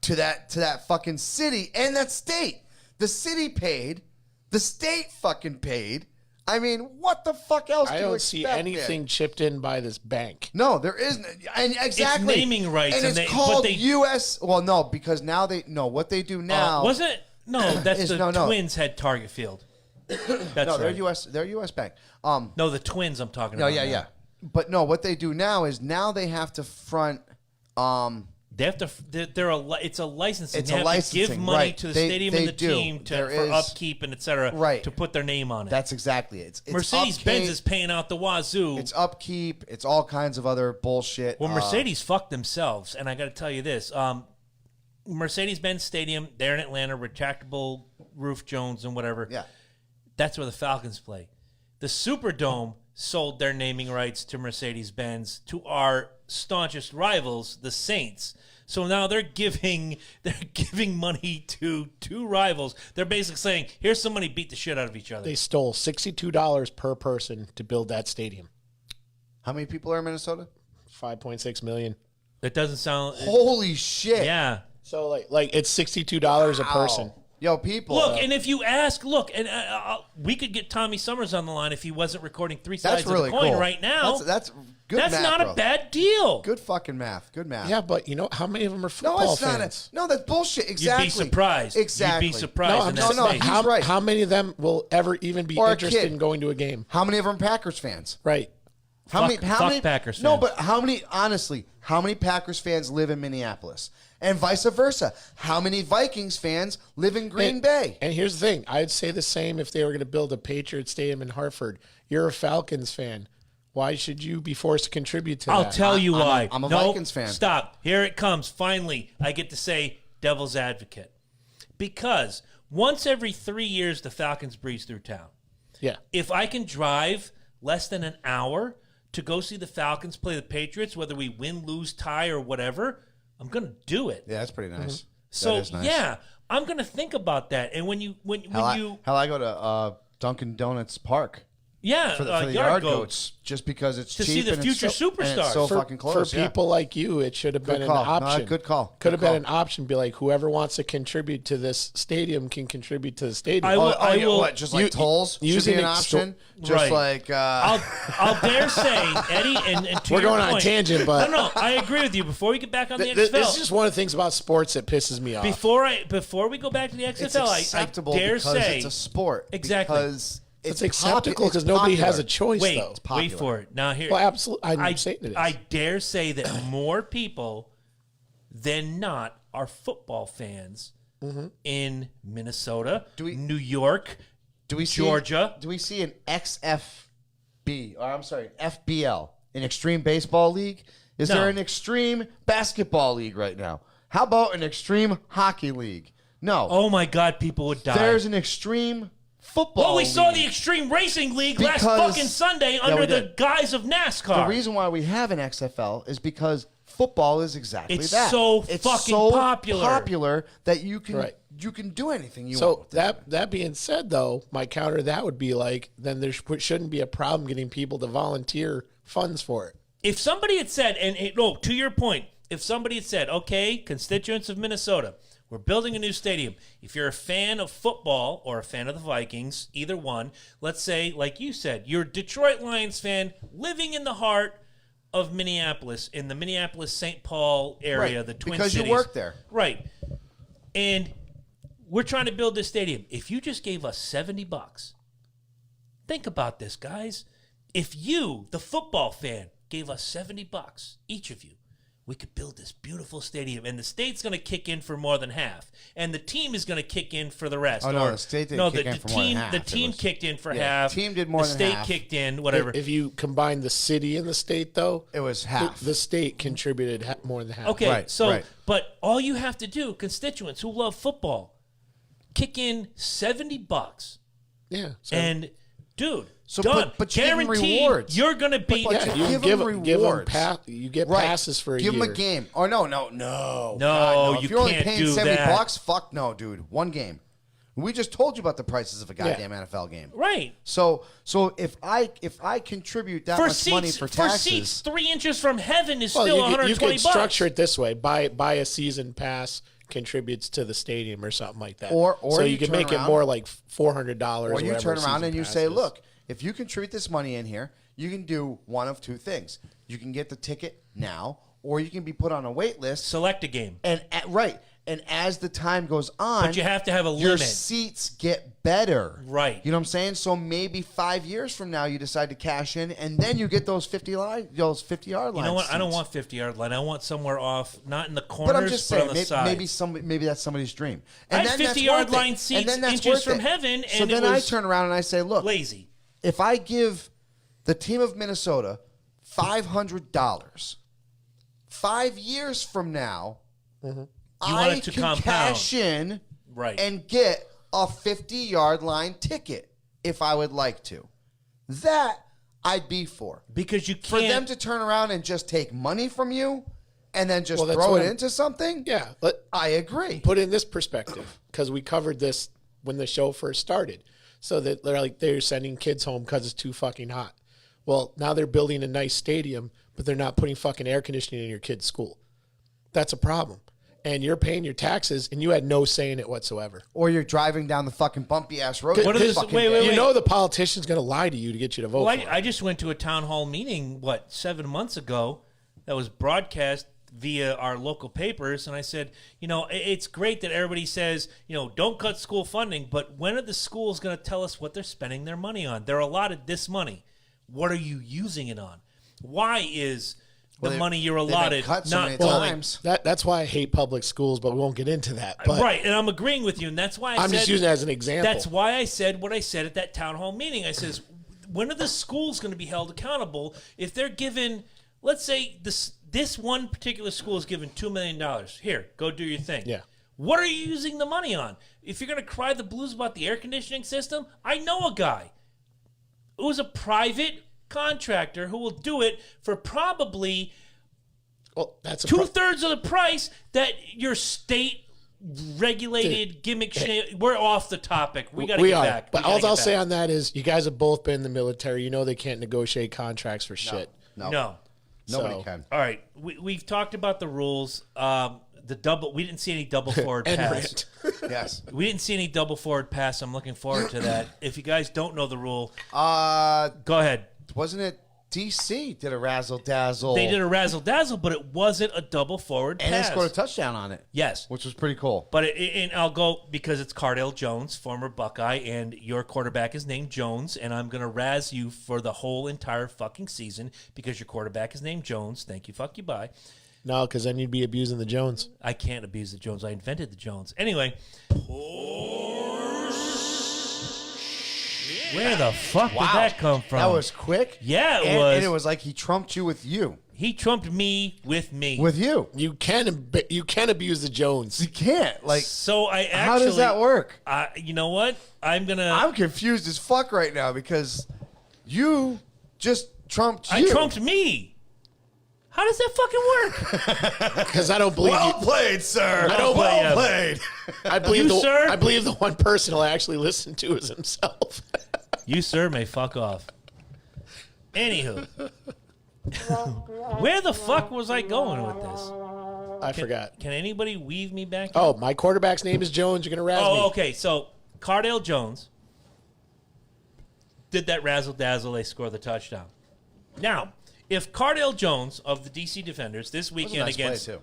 to that fucking city and that state? The city paid. The state fucking paid. I mean, what the fuck else I do you don't see expect anything chipped in by this bank. No, there isn't. And exactly. It's naming rights, And and it's they- called but they- U.S. Well, no, because now what they do now. Wasn't it? No, that's Is- the no. Twins had Target Field. That's No, they're right. U.S. They're U.S. Bank. No, the Twins I'm talking No, about. yeah, now. yeah. But no, what they do now is they have to front. They have to. It's a licensing. It's they a have licensing, to give money right. to the They- stadium they and the do. team There for is- upkeep and et cetera. Right. To put their name on it. That's exactly it. It's Mercedes-Benz upkeep, is paying out the wazoo. It's upkeep. It's all kinds of other bullshit. Well, Mercedes fucked themselves, and I got to tell you this: Mercedes-Benz Stadium there in Atlanta, retractable roof Jones and whatever. Yeah. That's where the Falcons play. The Superdome sold their naming rights to Mercedes-Benz to our staunchest rivals, the Saints. So now they're giving money to two rivals. They're basically saying, "Here's some money, beat the shit out of each other." They stole $62 per person to build that stadium. How many people are in Minnesota? 5.6 million. That doesn't sound. Holy shit! Yeah. So like it's $62 a person. Yo, people. Look, and if you ask, and we could get Tommy Summers on the line if he wasn't recording three sides that's really of the coin cool. right now. That's good. That's math, not bro. a bad deal. Good fucking math. Good math. Yeah, but you know how many of them are No, football it's not. fans? No, that's bullshit. Exactly. You'd be surprised. Exactly. You'd be surprised. No, in I'm that just no, saying, he's state. right. how many of them will ever even be Or a interested kid. in going to a game? How many of them are Packers fans? Right. How Fuck many Packers No, fans. but how many? Honestly, how many Packers fans live in Minneapolis, and vice versa? How many Vikings fans live in Green Bay? And here's the thing. I'd say the same if they were going to build a Patriot Stadium in Hartford. You're a Falcons fan. Why should you be forced to contribute to I'll that? tell you why. I'm a No, Vikings fan. Stop. Here it comes. Finally, I get to say devil's advocate. Because once every 3 years, the Falcons breeze through town. Yeah. If I can drive less than an hour to go see the Falcons play the Patriots, whether we win, lose, tie, or whatever, I'm going to do it. Yeah, that's pretty nice. So, that is nice. yeah, I'm going to think about that. And when you Hell, I go to Dunkin' Donuts Park Yeah, for the yard goats, just because it's to cheap see the and future it's so, superstars. and it's so For, fucking close. for people like you, it should have been an call. option. No, good call. Could Good have been call. an option. Be like, whoever wants to contribute to this stadium can contribute to the stadium. I will- Oh, yeah, will- what? Just like tolls should using be an extor- option. Just Right. like I'll dare say, Eddie, and to We're your going on a point, tangent, but no, I agree with you. Before we get back on the this XFL, is just one of the things about sports that pisses me off. before we go back to the it's XFL, acceptable I dare because say it's a sport. Exactly. Because it's acceptable because nobody has a choice, wait, though. wait for it. Now here, Well, absolutely. I'm saying it is. I dare say that more people than not are football fans in Minnesota, New York, Do we see, Georgia. Do we see an FBL, an Extreme Baseball League? Is No. there an Extreme Basketball League right now? How about an Extreme Hockey League? No. Oh my God, people would die. There's an Extreme Football Well, we saw League. the Extreme Racing League last Because- fucking Sunday Yeah, under we the did. guise of NASCAR. The reason why we have an XFL is because football is exactly It's that. so it's fucking so popular. popular that you can Right. you can do anything you want. So with it. that being said, though, my counter to that would be like, then there shouldn't be a problem getting people to volunteer funds for it. If somebody had said, to your point, if somebody had said, okay, constituents of Minnesota, we're building a new stadium. If you're a fan of football or a fan of the Vikings, either one, let's say, like you said, you're a Detroit Lions fan living in the heart of Minneapolis, in the Minneapolis-St. Paul area, Right, the Twin because Cities. you work there. Right. And we're trying to build this stadium. If you just gave us $70, think about this, guys. If you, the football fan, gave us $70, each of you, we could build this beautiful stadium, and the state's going to kick in for more than half, and the team is going to kick in for the rest. Oh, no, the state didn't kick in for more than half. The It team was- kicked in for yeah, half. the team did more the than state half. kicked in, whatever. If you combine the city and the state, though, It was half. the state contributed more than half. Okay, Right, so right. but all you have to do, constituents who love football, kick in $70, Yeah. So, and dude, So, done. but you give 'em Guaranteed rewards. you're gonna be. But yeah, you you give 'em give them rewards. you get Right. passes for a Give year. them a game. Or no. God, you If you're only can't paying do $70, that. fuck no, dude. One game. We just told you about the prices of a goddamn NFL game. Right. So if I contribute that For much money seats, for for taxes, seats 3 inches from heaven is Well, still you 120 could bucks. structure it this way: buy a season pass contributes to the stadium or something like that. Or so you you can turn make it around- more like $400. or you whatever turn a around season and you pass say, is. look, if you contribute this money in here, you can do one of two things. You can get the ticket now, or you can be put on a wait list. Select a game. And and as the time goes on, But you have to have a your limit. seats get better. Right. You know what I'm saying? So maybe 5 years from now, you decide to cash in, and then you get those 50-yard lines. You know what? I don't seats. want 50-yard line. I want somewhere off, not in the corners, But I'm just on saying, the maybe, side. maybe that's somebody's dream. I had then that's 50-yard worth it. line And seats then that's inches worth from it. heaven, So and then it I was turn around and I say, look, lazy. if I give the team of Minnesota $500, 5 years from now, want I it to can compound. cash in Right. and get a 50-yard line ticket if I would like to. That I'd be for. Because you can't. For them to turn around and just take money from you and then just Well, that's throw what it I'm- into something, yeah, I agree. put it in this perspective because we covered this when the show first started. So that they're sending kids home because it's too fucking hot. Well, now they're building a nice stadium, but they're not putting fucking air conditioning in your kid's school. That's a problem. And you're paying your taxes, and you had no say in it whatsoever. Or you're driving down the fucking bumpy ass road. What every is- fucking wait, day. You know the politician's going to lie to you to get you to vote Well, for it. I just went to a town hall meeting, 7 months ago, that was broadcast via our local papers, and I said, it's great that everybody says, don't cut school funding, but when are the schools going to tell us what they're spending their money on? They're allotted this money. What are you using it on? Why is the money you're they've been allotted cut so not many going? times. That's why I hate public schools, but we won't get into that. But Right, and I'm agreeing with you, and that's why I'm just using it as an example. That's why I said what I said at that town hall meeting. I says, when are the schools going to be held accountable if they're given, let's say this one particular school is given $2 million. Here, go do your thing. Yeah. What are you using the money on? If you're going to cry the blues about the air conditioning system, I know a guy. It was a private contractor who will do it for probably Well, that's a 2/3 of the price that your state regulated gimmick shit. We're off the topic. We got to We get are. back. But all I'll say on that is you guys have both been in the military. You know they can't negotiate contracts for shit. No. Nobody can. All right. We've talked about the rules. We didn't see any double forward pass. Yes. We didn't see any double forward pass. I'm looking forward to that. If you guys don't know the rule, go ahead. Wasn't it DC did a razzle dazzle? They did a razzle dazzle, but it wasn't a double forward pass. And they scored a touchdown on it. Yes. Which was pretty cool. But and I'll go because it's Cardale Jones, former Buckeye, and your quarterback is named Jones, and I'm going to razz you for the whole entire fucking season because your quarterback is named Jones. Thank you, fuck you, bye. No, because then you'd be abusing the Jones. I can't abuse the Jones. I invented the Jones. Anyway. Where the fuck did that come from? That was quick. Yeah, it was. And it was like he trumped you with you. He trumped me with me. With you. You can abuse the Jones. You can't. Like, So I actually. how does that work? You know what? I'm confused as fuck right now because you just trumped you. I trumped me. How does that fucking work? Because I don't believe Well you. played, sir. I don't well believe played. I believe You, sir? I believe the one person he'll actually listen to is himself. You, sir, may fuck off. Anywho. Where the fuck was I going with this? I forgot. Can anybody weave me back? Oh, my quarterback's name is Jones. You're going to razz me. Oh, okay. So Cardale Jones did that razzle dazzle. They score the touchdown. Now, if Cardale Jones of the DC Defenders this weekend nice play,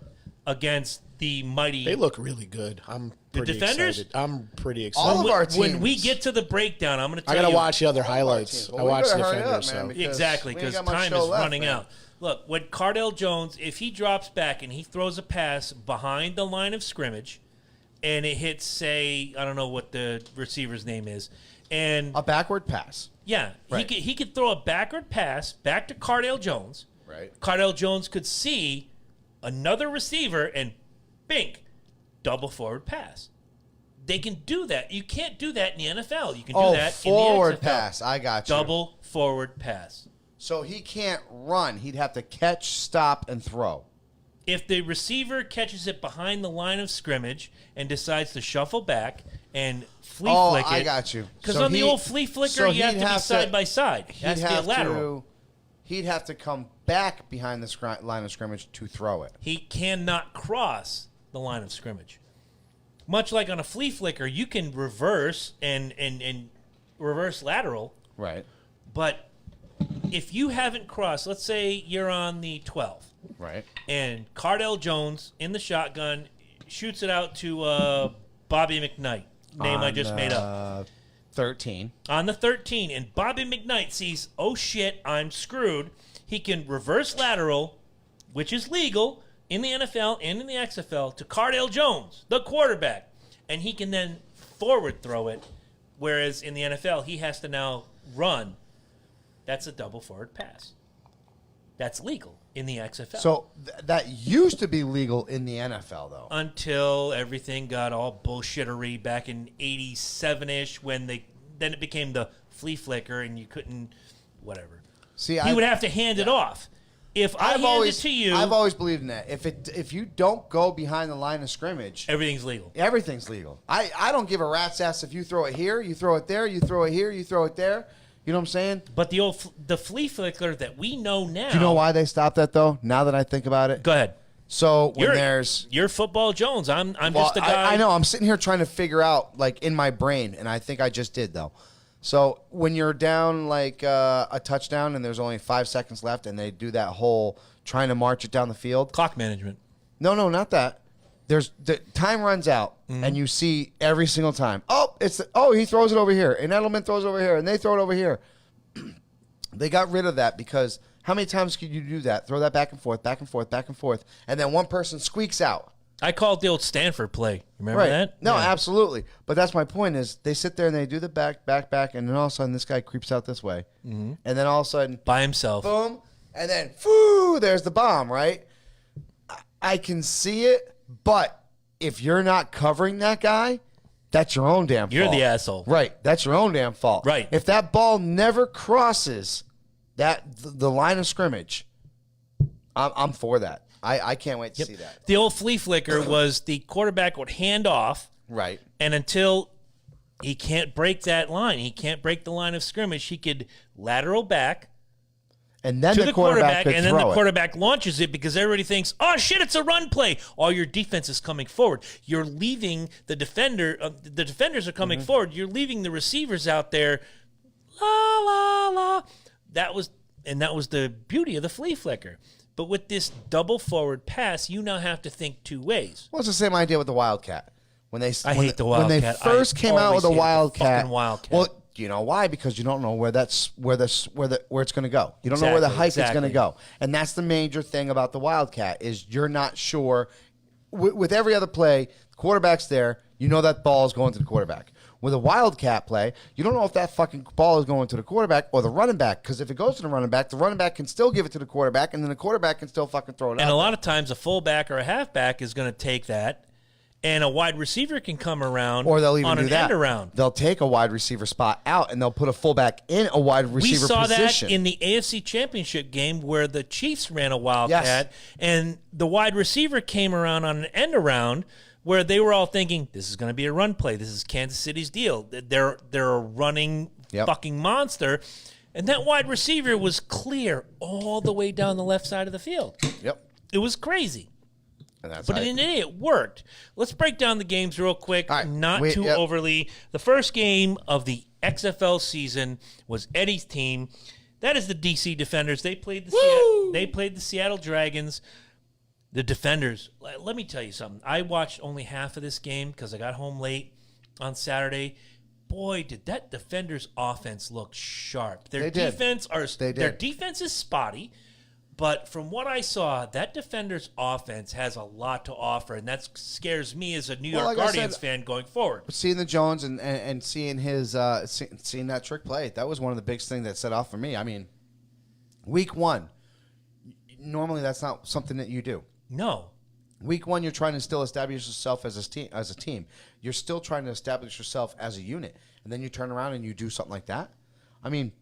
against the mighty, They look really good. I'm pretty Defenders? excited. I'm pretty All excited. of our when teams. we get to the breakdown, I'm going to I tell got to you watch the other highlights. Well, I we watched better hurry Defenders. up, man, So. because exactly we ain't because got much time show is left, running man. out. Look, when Cardale Jones, if he drops back and he throws a pass behind the line of scrimmage, and it hits, say, I don't know what the receiver's name is, and A backward pass. yeah, Right. he could throw a backward pass back to Cardale Jones. Right. Cardale Jones could see another receiver and bink, double forward pass. They can do that. You can't do that in the NFL. You can do that forward in the XFL. pass. I got you. Double forward pass. So he can't run. He'd have to catch, stop, and throw. If the receiver catches it behind the line of scrimmage and decides to shuffle back and flea flick it. I got you. Because So on the he- old flea flicker, so you have he'd to be have side to- by side. It has to be a lateral. He'd have to come back behind the line of scrimmage to throw it. He cannot cross the line of scrimmage. Much like on a flea flicker, you can reverse and reverse lateral, Right. but if you haven't crossed, let's say you're on the 12, Right. and Cardale Jones in the shotgun shoots it out to Bobby McKnight, name I just made up. 13. On the 13, and Bobby McKnight sees, oh shit, I'm screwed. He can reverse lateral, which is legal in the NFL and in the XFL, to Cardale Jones, the quarterback. And he can then forward throw it, whereas in the NFL, he has to now run. That's a double forward pass. That's legal in the XFL. So that used to be legal in the NFL, though. Until everything got all bullshittery back in 87-ish when then it became the flea flicker and you couldn't, whatever. See, He would have to hand it off. If I hand it to you, I've always believed in that. If you don't go behind the line of scrimmage, everything's legal. everything's legal. I don't give a rat's ass if you throw it here, you throw it there, you throw it here, you throw it there. You know what I'm saying? But the flea flicker that we know now. Do you know why they stopped that though? Now that I think about it. Go ahead. So when there's you're football Jones. I'm just a guy. I know. I'm sitting here trying to figure out, like, in my brain, and I think I just did, though. So when you're down, like, a touchdown and there's only 5 seconds left and they do that whole trying to march it down the field. Clock management. No, not that. The time runs out, and you see every single time. He throws it over here, and Edelman throws it over here, and they throw it over here. They got rid of that because how many times could you do that? Throw that back and forth, back and forth, back and forth, and then one person squeaks out. I call it the old Stanford play. Remember that? No, Yeah. absolutely. But that's my point is they sit there and they do the back, and then all of a sudden this guy creeps out this way. Mm-hmm. And then all of a sudden, By himself. boom, and then, phoo, there's the bomb, right? I can see it, but if you're not covering that guy, that's your own damn fault. You're the asshole. Right. That's your own damn fault. Right. If that ball never crosses the line of scrimmage, I'm for that. I can't wait to see that. The old flea flicker was the quarterback would hand off, Right. and until he can't break that line, he can't break the line of scrimmage, he could lateral back And then to the quarterback could and then throw the it. quarterback launches it because everybody thinks, oh, shit, it's a run play. All your defense is coming forward. You're leaving the defender. The defenders are coming forward. You're leaving the receivers out there. La, la, la. That was the beauty of the flea flicker. But with this double forward pass, you now have to think two ways. Well, it's the same idea with the Wildcat. When they hate the When they Wildcat. first I came out with always the hated the Wildcat, fucking Wildcat. well, you know why? Because you don't know where it's going to go. You don't know where the hike is going to go, and that's the major thing about the Wildcat is you're not sure. With every other play, the quarterback's there. You know that ball is going to the quarterback. With a Wildcat play, you don't know if that fucking ball is going to the quarterback or the running back. Because if it goes to the running back can still give it to the quarterback, and then the quarterback can still fucking throw it out. And a lot of times a fullback or a halfback is going to take that, and a wide receiver can come around or they'll even on do an that. end around. They'll take a wide receiver spot out, and they'll put a fullback in a wide receiver We saw position. that in the AFC Championship game where the Chiefs ran a Wildcat, Yes. and the wide receiver came around on an end around where they were all thinking, this is going to be a run play. This is Kansas City's deal. They're a running fucking monster. And that wide receiver was clear all the way down the left side of the field. Yep. It was crazy. And that's But how in the end, it worked. Let's break down the games real quick, All right. not too overly. The first game of the XFL season was Eddie's team. That is the DC Defenders. They played the Seattle Dragons. The Defenders, let me tell you something. I watched only half of this game because I got home late on Saturday. Boy, did that Defenders offense look sharp. Their defense is spotty, but from what I saw, that Defenders offense has a lot to offer, and that scares me as a New York Guardians fan going forward. Seeing the Jones and seeing his seeing that trick play, that was one of the biggest things that set off for me. I mean, week one, normally that's not something that you do. No. Week one, you're trying to still establish yourself as a team. You're still trying to establish yourself as a unit. And then you turn around and you do something like that. I mean,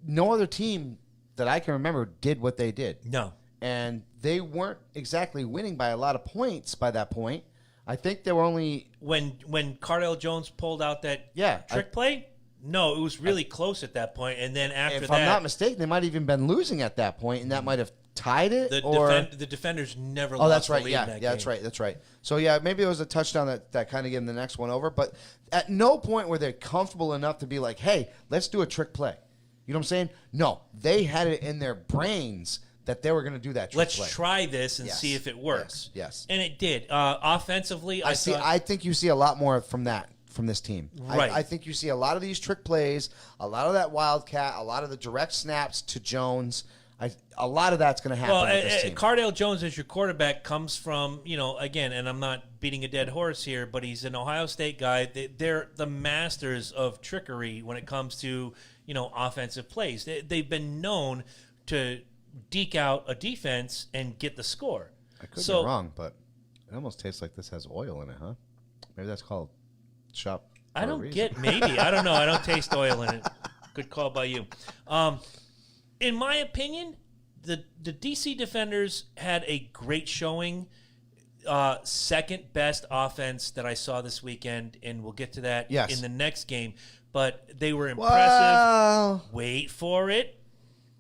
no other team that I can remember did what they did. No. And they weren't exactly winning by a lot of points by that point. I think they were only... When Cardale Jones pulled out that trick play? No, it was really close at that point. And then after if I'm not mistaken, they might have even been losing at that point, and that might have tied it. The Defenders never lost that's right. the lead Yeah, in that game. That's right. So, yeah, maybe it was a touchdown that kind of gave them the next one over. But at no point were they comfortable enough to be like, hey, let's do a trick play. You know what I'm saying? No, they had it in their brains that they were going to do that trick play. Let's try this and see if it works. Yes. And it did. Offensively, I think you see a lot more from this team. Right. I think you see a lot of these trick plays, a lot of that Wildcat, a lot of the direct snaps to Jones. A lot of that's going to happen with this team. Cardale Jones as your quarterback comes from, again, and I'm not beating a dead horse here, but he's an Ohio State guy. They're the masters of trickery when it comes to, offensive plays. They've been known to deke out a defense and get the score. I could be wrong, but it almost tastes like this has oil in it, huh? Maybe that's called shop. I don't get maybe. I don't know. I don't taste oil in it. Good call by you. In my opinion, the DC Defenders had a great showing. Second best offense that I saw this weekend, and we'll get to that in the next game. But they were impressive. Well, wait for it.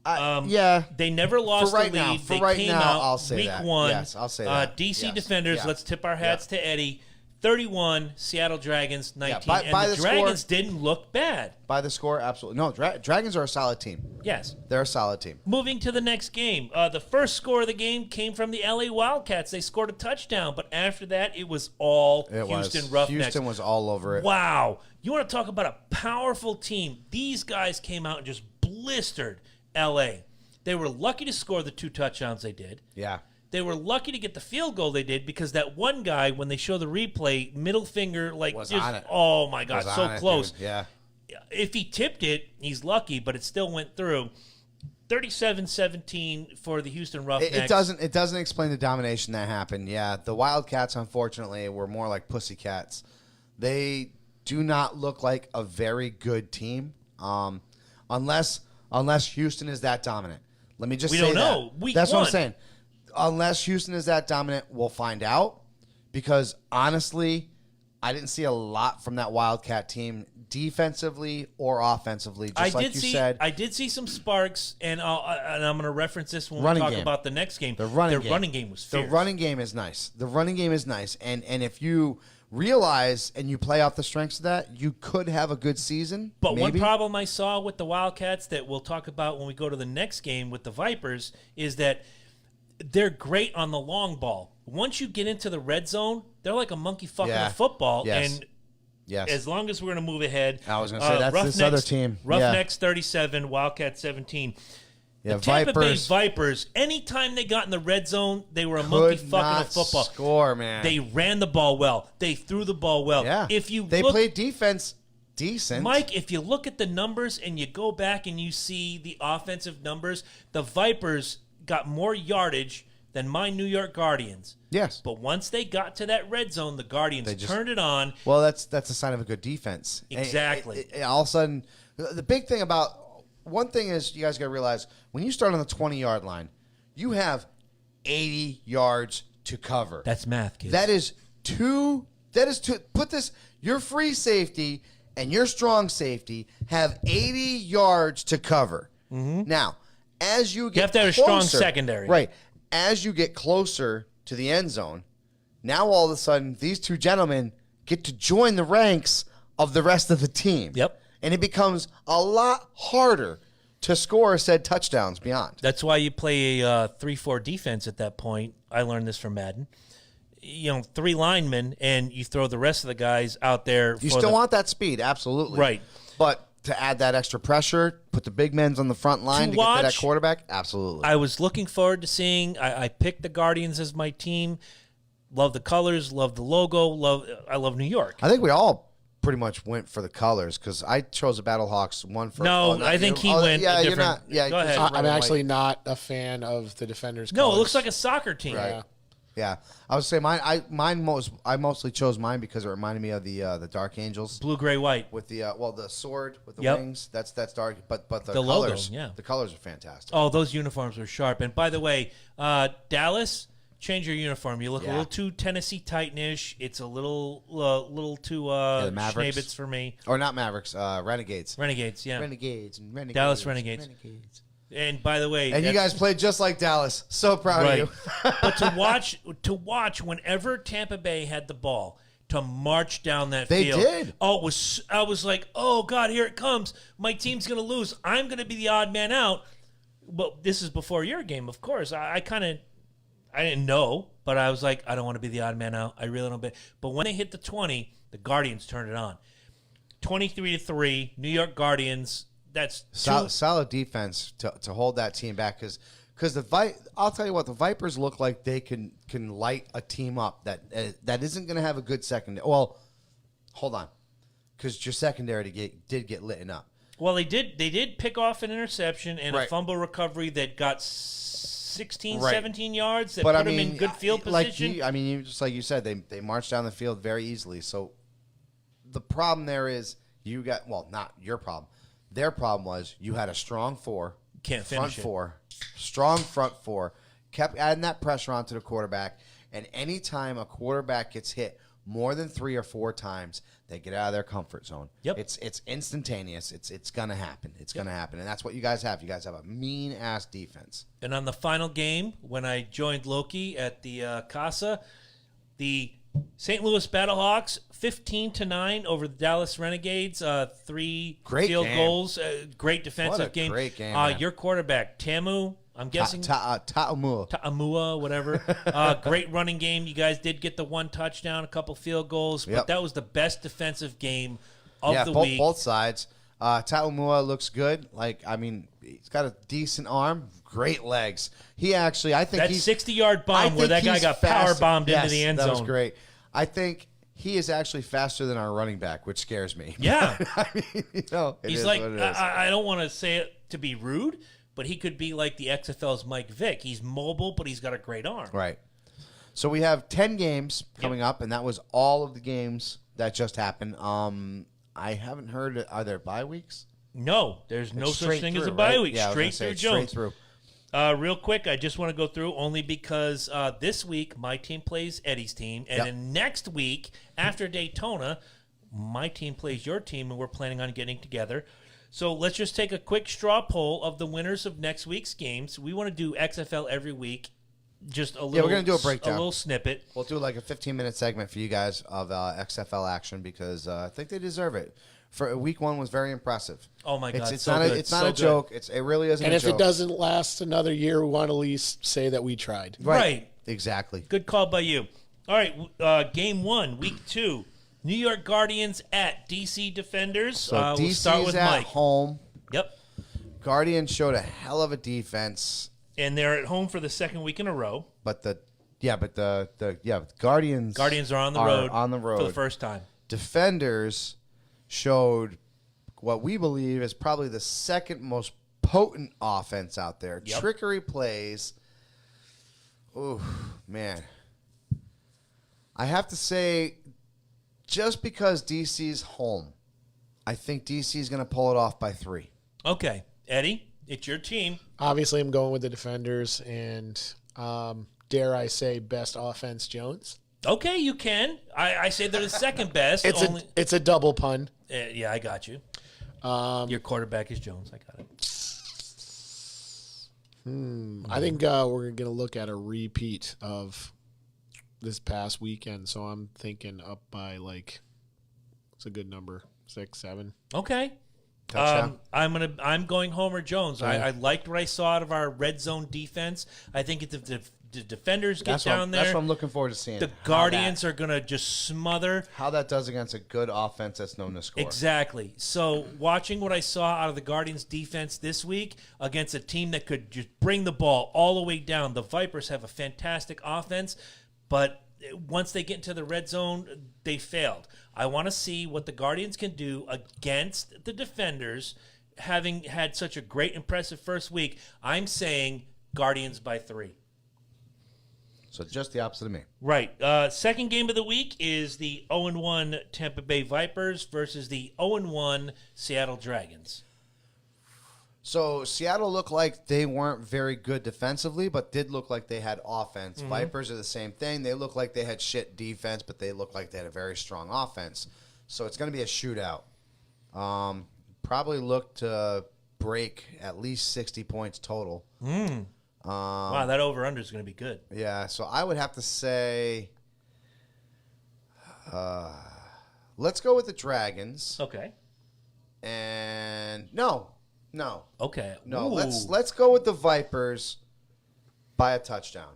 They never lost the lead. They came out I'll say week that. one. Yes, I'll say that. DC Defenders, let's tip our hats to Eddie. 31, Seattle Dragons 19. By and the Dragons score, didn't look bad. By the score, absolutely. No, Dragons are a solid team. Yes. They're a solid team. Moving to the next game. The first score of the game came from the LA Wildcats. They scored a touchdown, but after that, it was all Houston Roughnecks. Houston was all over it. Wow. You want to talk about a powerful team? These guys came out and just blistered LA. They were lucky to score the 2 touchdowns they did. Yeah. They were lucky to get the field goal they did because that one guy, when they show the replay, middle finger, was on it. Oh, my God, so close. Dude. Yeah. If he tipped it, he's lucky, but it still went through. 37-17 for the Houston Roughnecks. It doesn't explain the domination that happened. Yeah, the Wildcats, unfortunately, were more like pussycats. They do not look like a very good team, unless Houston is that dominant. Let me just say that. We don't know. Week That's one. what I'm saying. unless Houston is that dominant, we'll find out. Because honestly, I didn't see a lot from that Wildcat team defensively or offensively. Just like you said, I did see some sparks, and I'm going to reference this when we Running talk game. about the next game. The running game was fierce. The running game is nice. And if you realize and you play off the strengths of that, you could have a good season. But maybe. one problem I saw with the Wildcats that we'll talk about when we go to the next game with the Vipers is that they're great on the long ball. Once you get into the red zone, they're like a monkey fucking a football. Yes. And as long as we're going to move ahead. I was going to say, that's this other team. Roughnecks 37, Wildcats 17. Yeah, The Tampa Bay Vipers, anytime they got in the red zone, they were a monkey fucking a football. Score, man. They ran the ball well. They threw the ball well. Yeah. They played defense decent. Mike, if you look at the numbers and you go back and you see the offensive numbers, the Vipers got more yardage than my New York Guardians. Yes. But once they got to that red zone, the Guardians turned it on. Well, that's a sign of a good defense. Exactly. All of a sudden, the big thing about one thing is you guys got to realize when you start on the 20-yard line, you have 80 yards to cover. That's math, kids. That is two. Put this. Your free safety and your strong safety have 80 yards to cover. Mm-hmm. Now, as you have to have a strong secondary. Right. As you get closer to the end zone, now all of a sudden these two gentlemen get to join the ranks of the rest of the team. Yep. And it becomes a lot harder to score said touchdowns beyond. That's why you play a 3-4 defense at that point. I learned this from Madden. 3 linemen, and you throw the rest of the guys out there. You still want that speed, absolutely. Right. But to add that extra pressure, put the big men on the front line to get to that quarterback, absolutely. I was looking forward to seeing. I picked the Guardians as my team. Love the colors, love the logo, I love New York. I think we all pretty much went for the colors because I chose the Battlehawks one for. No, I think he went. Yeah, a you're different. not. Yeah, go ahead. I'm actually not a fan of the Defenders. No, colors. it looks like a soccer team. Right. Yeah, I would say I mostly chose mine because it reminded me of the Dark Angels. Blue, gray, white. With the the sword with the Yep. wings. That's dark. But the logo, colors, yeah. the colors are fantastic. Oh, those uniforms were sharp. And by the way, Dallas, change your uniform. You look a little too Tennessee Titanish. It's a little too the Mavericks. Schneebitz for me. Or not Mavericks, Renegades. Renegades, yeah. Renegades. Dallas Renegades. And by the way, and you guys played just like Dallas. So proud of you. But to watch whenever Tampa Bay had the ball, to march down that they field. They did. Oh, I was like, oh God, here it comes. My team's gonna lose. I'm gonna be the odd man out. Well, this is before your game, of course. I didn't know, but I was like, I don't want to be the odd man out. I really don't. But when they hit the 20, the Guardians turned it on. 23-3, New York Guardians. That's solid defense to hold that team back because I'll tell you what, the Vipers look like they can light a team up that isn't going to have a good secondary. Well, hold on, because your secondary did get lit up. Well, they did pick off an interception and a fumble recovery that got 16, 17 yards that put them in good field position. Just like you said, they marched down the field very easily. So the problem there is not your problem. Their problem was you had a strong strong front four, kept adding that pressure onto the quarterback, and anytime a quarterback gets hit more than 3 or 4 times, they get out of their comfort zone. Yep. It's instantaneous. It's gonna happen. It's gonna happen, and that's what you guys have. You guys have a mean ass defense. And on the final game, when I joined Loki at the Casa, the St. Louis Battlehawks 15-9 over the Dallas Renegades. 3 great field game. Goals. Great defensive What a game. Great game. Your quarterback Tamu. I'm guessing Ta'amua, whatever. Great running game. You guys did get the 1 touchdown, a couple field goals, but that was the best defensive game of the week. Both sides. Ta'amua looks good. He's got a decent arm, great legs. He actually, I think that 60-yard bomb where that guy got power bombed into the end zone. That was great. I think he is actually faster than our running back, which scares me. Yeah, he's like I don't want to say it to be rude, but he could be like the XFL's Mike Vick. He's mobile, but he's got a great arm. Right. So we have 10 games coming up, and that was all of the games that just happened. I haven't heard. Are there bye weeks? No, there's no such thing as a bye week. Yeah, straight through Jones. Straight through. Real quick, I just want to go through only because this week my team plays Eddie's team, and then next week after Daytona, my team plays your team, and we're planning on getting together. So let's just take a quick straw poll of the winners of next week's games. We want to do XFL every week. Just a little. Yeah, we're gonna do a breakdown, a little snippet. We'll do like a 15-minute segment for you guys of XFL action because I think they deserve it. For week 1 was very impressive. Oh my God, it's so not good. it's not So a good. joke. It really isn't. And a if joke. it doesn't last another year, we want to at least say that we tried. Right. Exactly. Good call by you. All right, game 1, week 2. New York Guardians at DC Defenders. So We'll DC's start with at Mike. home. Yep. Guardians showed a hell of a defense, And they're at home for the second week in a row. but the Guardians Guardians are on the road for the first time. Defenders showed what we believe is probably the second most potent offense out there. Yep. Trickery plays. Oh, man. I have to say, just because DC's home, I think DC's going to pull it off by 3. Okay, Eddie, it's your team. Obviously, I'm going with the Defenders, and dare I say, best offense, Jones. Okay, you can. I say they're the second best. It's a double pun. Yeah, I got you. Your quarterback is Jones. I got it. I think we're going to look at a repeat of this past weekend, so I'm thinking up by it's a good number, 6, 7. Okay. Touchdown. I'm going Homer Jones. Yeah. I liked what I saw out of our red zone defense. I think if the defenders get down there, That's what I'm looking forward to seeing. the Guardians are going to just smother. How that does against a good offense that's known to score. Exactly. So watching what I saw out of the Guardians defense this week against a team that could just bring the ball all the way down. The Vipers have a fantastic offense, but once they get into the red zone, they failed. I want to see what the Guardians can do against the Defenders, having had such a great, impressive first week. I'm saying Guardians by 3. So just the opposite of me. Right. Second game of the week is the 0-1 Tampa Bay Vipers versus the 0-1 Seattle Dragons. So Seattle looked like they weren't very good defensively, but did look like they had offense. Mm-hmm. Vipers are the same thing. They look like they had shit defense, but they look like they had a very strong offense. So it's going to be a shootout. Probably look to break at least 60 points total. Wow, that over-under is going to be good. Yeah, so I would have to say, let's go with the Dragons. Okay. And no. Okay. No, Ooh. let's go with the Vipers by a touchdown.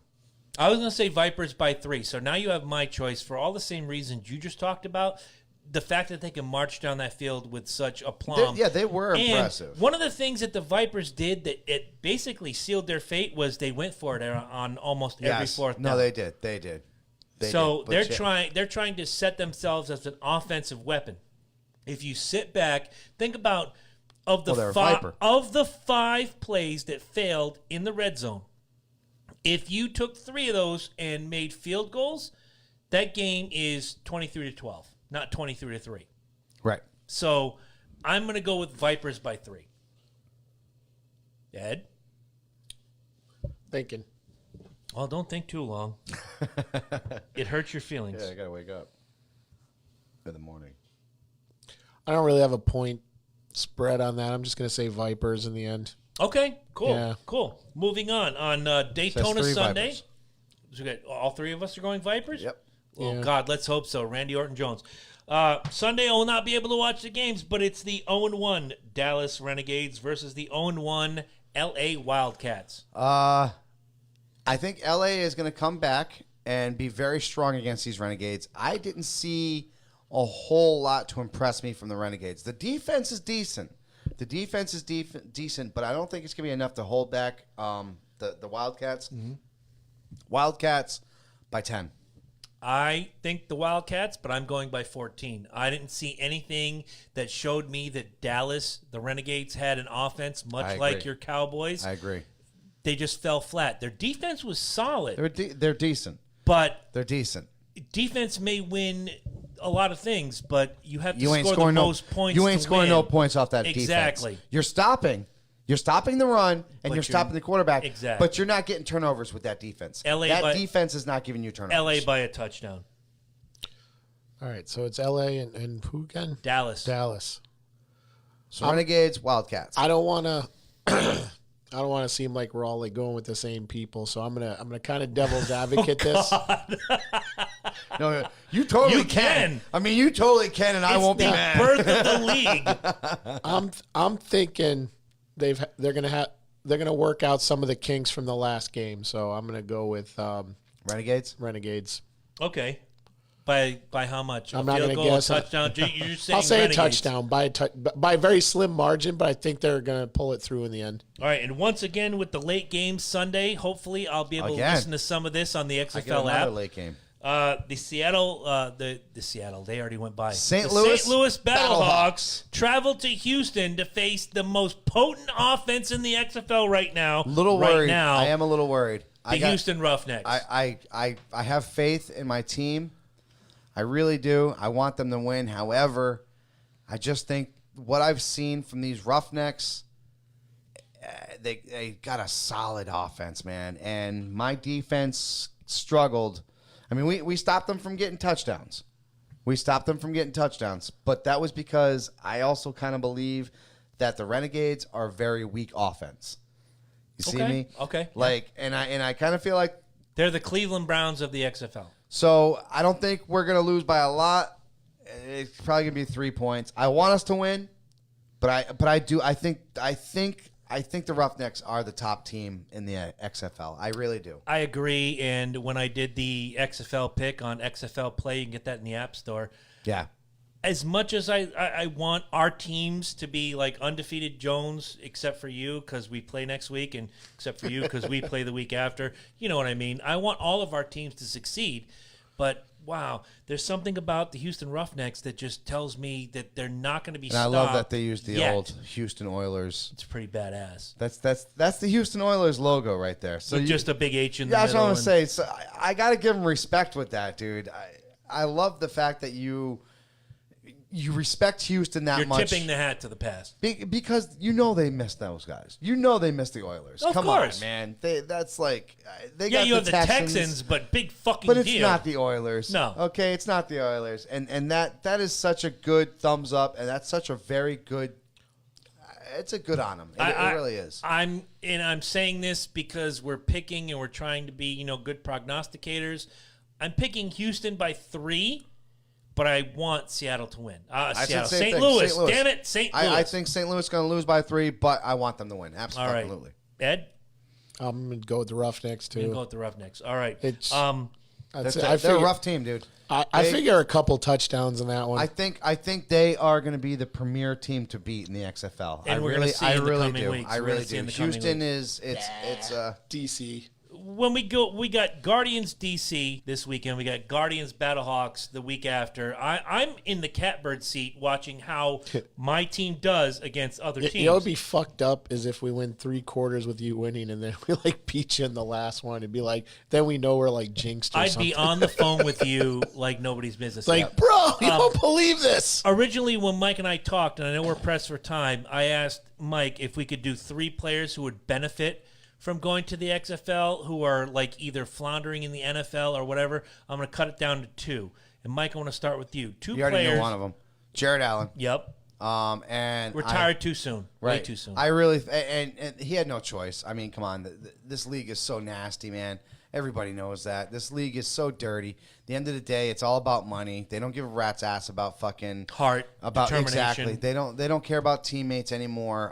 I was going to say Vipers by 3. So now you have my choice for all the same reasons you just talked about. The fact that they can march down that field with such aplomb. They were And impressive. one of the things that the Vipers did that it basically sealed their fate was they went for it on almost every fourth down. No, they did. They did. So they're trying to set themselves as an offensive weapon. If you sit back, think about they're a Viper. of the 5 plays that failed in the red zone. If you took 3 of those and made field goals, that game is 23-12, not 23-3. Right. So I'm going to go with Vipers by 3. Ed? Thinking. Well, don't think too long. It hurts your feelings. Yeah, I got to wake up in the morning. I don't really have a point spread on that. I'm just going to say Vipers in the end. Okay, cool, Yeah. cool. Moving on Daytona Says 3 Sunday. Vipers. So we got all 3 of us are going Vipers. Yep. Oh Yeah. God, let's hope so. Randy Orton Jones. Sunday I will not be able to watch the games, but it's the 0-1 Dallas Renegades versus the 0-1 LA Wildcats. I think LA is going to come back and be very strong against these Renegades. I didn't see a whole lot to impress me from the Renegades. The defense is decent. Decent, but I don't think it's going to be enough to hold back the Wildcats. Mm-hmm. Wildcats by 10. I think the Wildcats, but I'm going by 14. I didn't see anything that showed me that Dallas, the Renegades, had an offense much like your Cowboys. I agree. They just fell flat. Their defense was solid, They're decent. but They're decent. defense may win a lot of things, but you have to You ain't score scoring the no most points. You ain't to scoring win. no points off that defense. Exactly. You're stopping You're stopping the run, and But you're stopping the quarterback. Exactly. But you're not getting turnovers with that defense. LA that defense is not giving you turnovers. LA by a touchdown. All right, so it's L.A. and who again? Dallas. So Renegades, Wildcats. I don't want to. I don't want to seem like we're all like going with the same people, so I'm gonna kind of devil's advocate this. No, you totally You can. I mean, you totally can, and I won't be the mad. birth of the league. I'm thinking they're gonna work out some of the kinks from the last game, so I'm gonna go with Renegades. Okay. By how much? I'm not field gonna goal, guess. a touchdown. You're saying I'll say Renegades. a touchdown by a very slim margin, but I think they're gonna pull it through in the end. All right, and once again with the late game Sunday, hopefully I'll be able to listen to some of this on the I get XFL another app. late game. The Seattle, the Seattle, they already went by. St. The Louis St. Louis Battlehawks Battlehawks traveled to Houston to face the most potent offense in the XFL right now. Little right worried. now, I am a little worried. the Houston Roughnecks. I have faith in my team. I really do. I want them to win. However, I just think what I've seen from these Roughnecks, they got a solid offense, man. And my defense struggled. I mean, we stopped them from getting touchdowns. But that was because I also kind of believe that the Renegades are very weak offense. You see me? Okay. Like, and I kind of feel like They're the Cleveland Browns of the XFL. so I don't think we're going to lose by a lot. It's probably going to be 3 points. I want us to win, but I think the Roughnecks are the top team in the XFL. I really do. I agree. And when I did the XFL pick on XFL Play, you can get that in the App Store. Yeah. As much as I want our teams to be like undefeated Jones, except for you because we play next week, and except for you because we play the week after. You know what I mean? I want all of our teams to succeed. But, wow, there's something about the Houston Roughnecks that just tells me that they're not going to be And I stopped love that they use the yet. old Houston Oilers. It's pretty badass. That's the Houston Oilers logo right there. So With just a big H in the that's middle. what I'm going to say. So I got to give them respect with that, dude. I love the fact that you respect Houston that You're much. tipping the hat to the past. Because they missed those guys. They missed the Oilers. Of Come course. on, man. That's like they Yeah, got you the have the Texans, but big fucking but it's deal. not the Oilers. No. Okay, it's not the Oilers. And that is such a good thumbs up, and that's such a very good. It's a good on them. It really is. I'm saying this because we're picking and we're trying to be good prognosticators. I'm picking Houston by 3. But I want Seattle to win. Seattle. St. Louis. Damn it, St. Louis. I think St. Louis is going to lose by 3, but I want them to win. Absolutely. All right. Ed? I'm gonna go with the Roughnecks I'm going to too. go with the Roughnecks. All right. It's- They're a rough team, dude. I figure a couple touchdowns in that one. I think they are going to be the premier team to beat in the XFL. And we're gonna see in the coming weeks. I We're really gonna see do. in the coming Houston weeks. it's DC. When we got Guardians DC this weekend. We got Guardians Battlehawks the week after. I'm in the catbird seat watching how my team does against other teams. You know, it'd be fucked up is if we win 3 quarters with you winning and then we like beat you in the last one. It'd be like, then we know we're like jinxed or I'd something. be on the phone with you like nobody's business. like, bro, you don't believe this. Originally, when Mike and I talked, and I know we're pressed for time, I asked Mike if we could do 3 players who would benefit from going to the XFL who are like either floundering in the NFL or whatever. I'm going to cut it down to 2. And Mike, I want to start with you. 2 you already players. know one of them, Jared Allen. Yep. And Retired too soon. Right. Way too soon. I really and he had no choice. I mean, come on, this league is so nasty, man. Everybody knows that. This league is so dirty. At the end of the day, it's all about money. They don't give a rat's ass about fucking Heart, determination. exactly. They don't care about teammates anymore.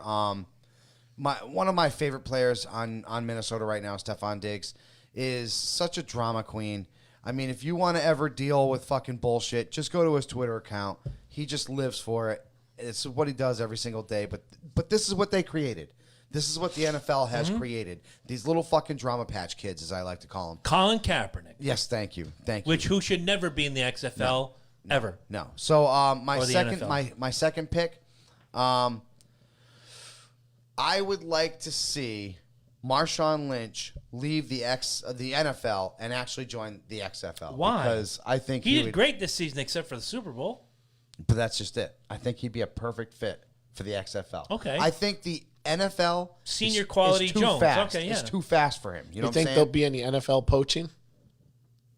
One of my favorite players on Minnesota right now, Stephon Diggs, is such a drama queen. I mean, if you want to ever deal with fucking bullshit, just go to his Twitter account. He just lives for it. It's what he does every single day. But this is what they created. This is what the NFL has created. These little fucking drama patch kids, as I like to call them. Colin Kaepernick. Yes, thank you. Who should never be in the XFL ever. No. So my Or the second NFL. my second pick, I would like to see Marshawn Lynch leave the NFL and actually join the XFL. Why? Because I think He did would, great this season except for the Super Bowl. But that's just it. I think he'd be a perfect fit for the XFL. Okay. I think the NFL Senior is quality too Jones. Fast. Okay, yeah. It's too fast for him. You know You what I'm think saying? there'll be any NFL poaching?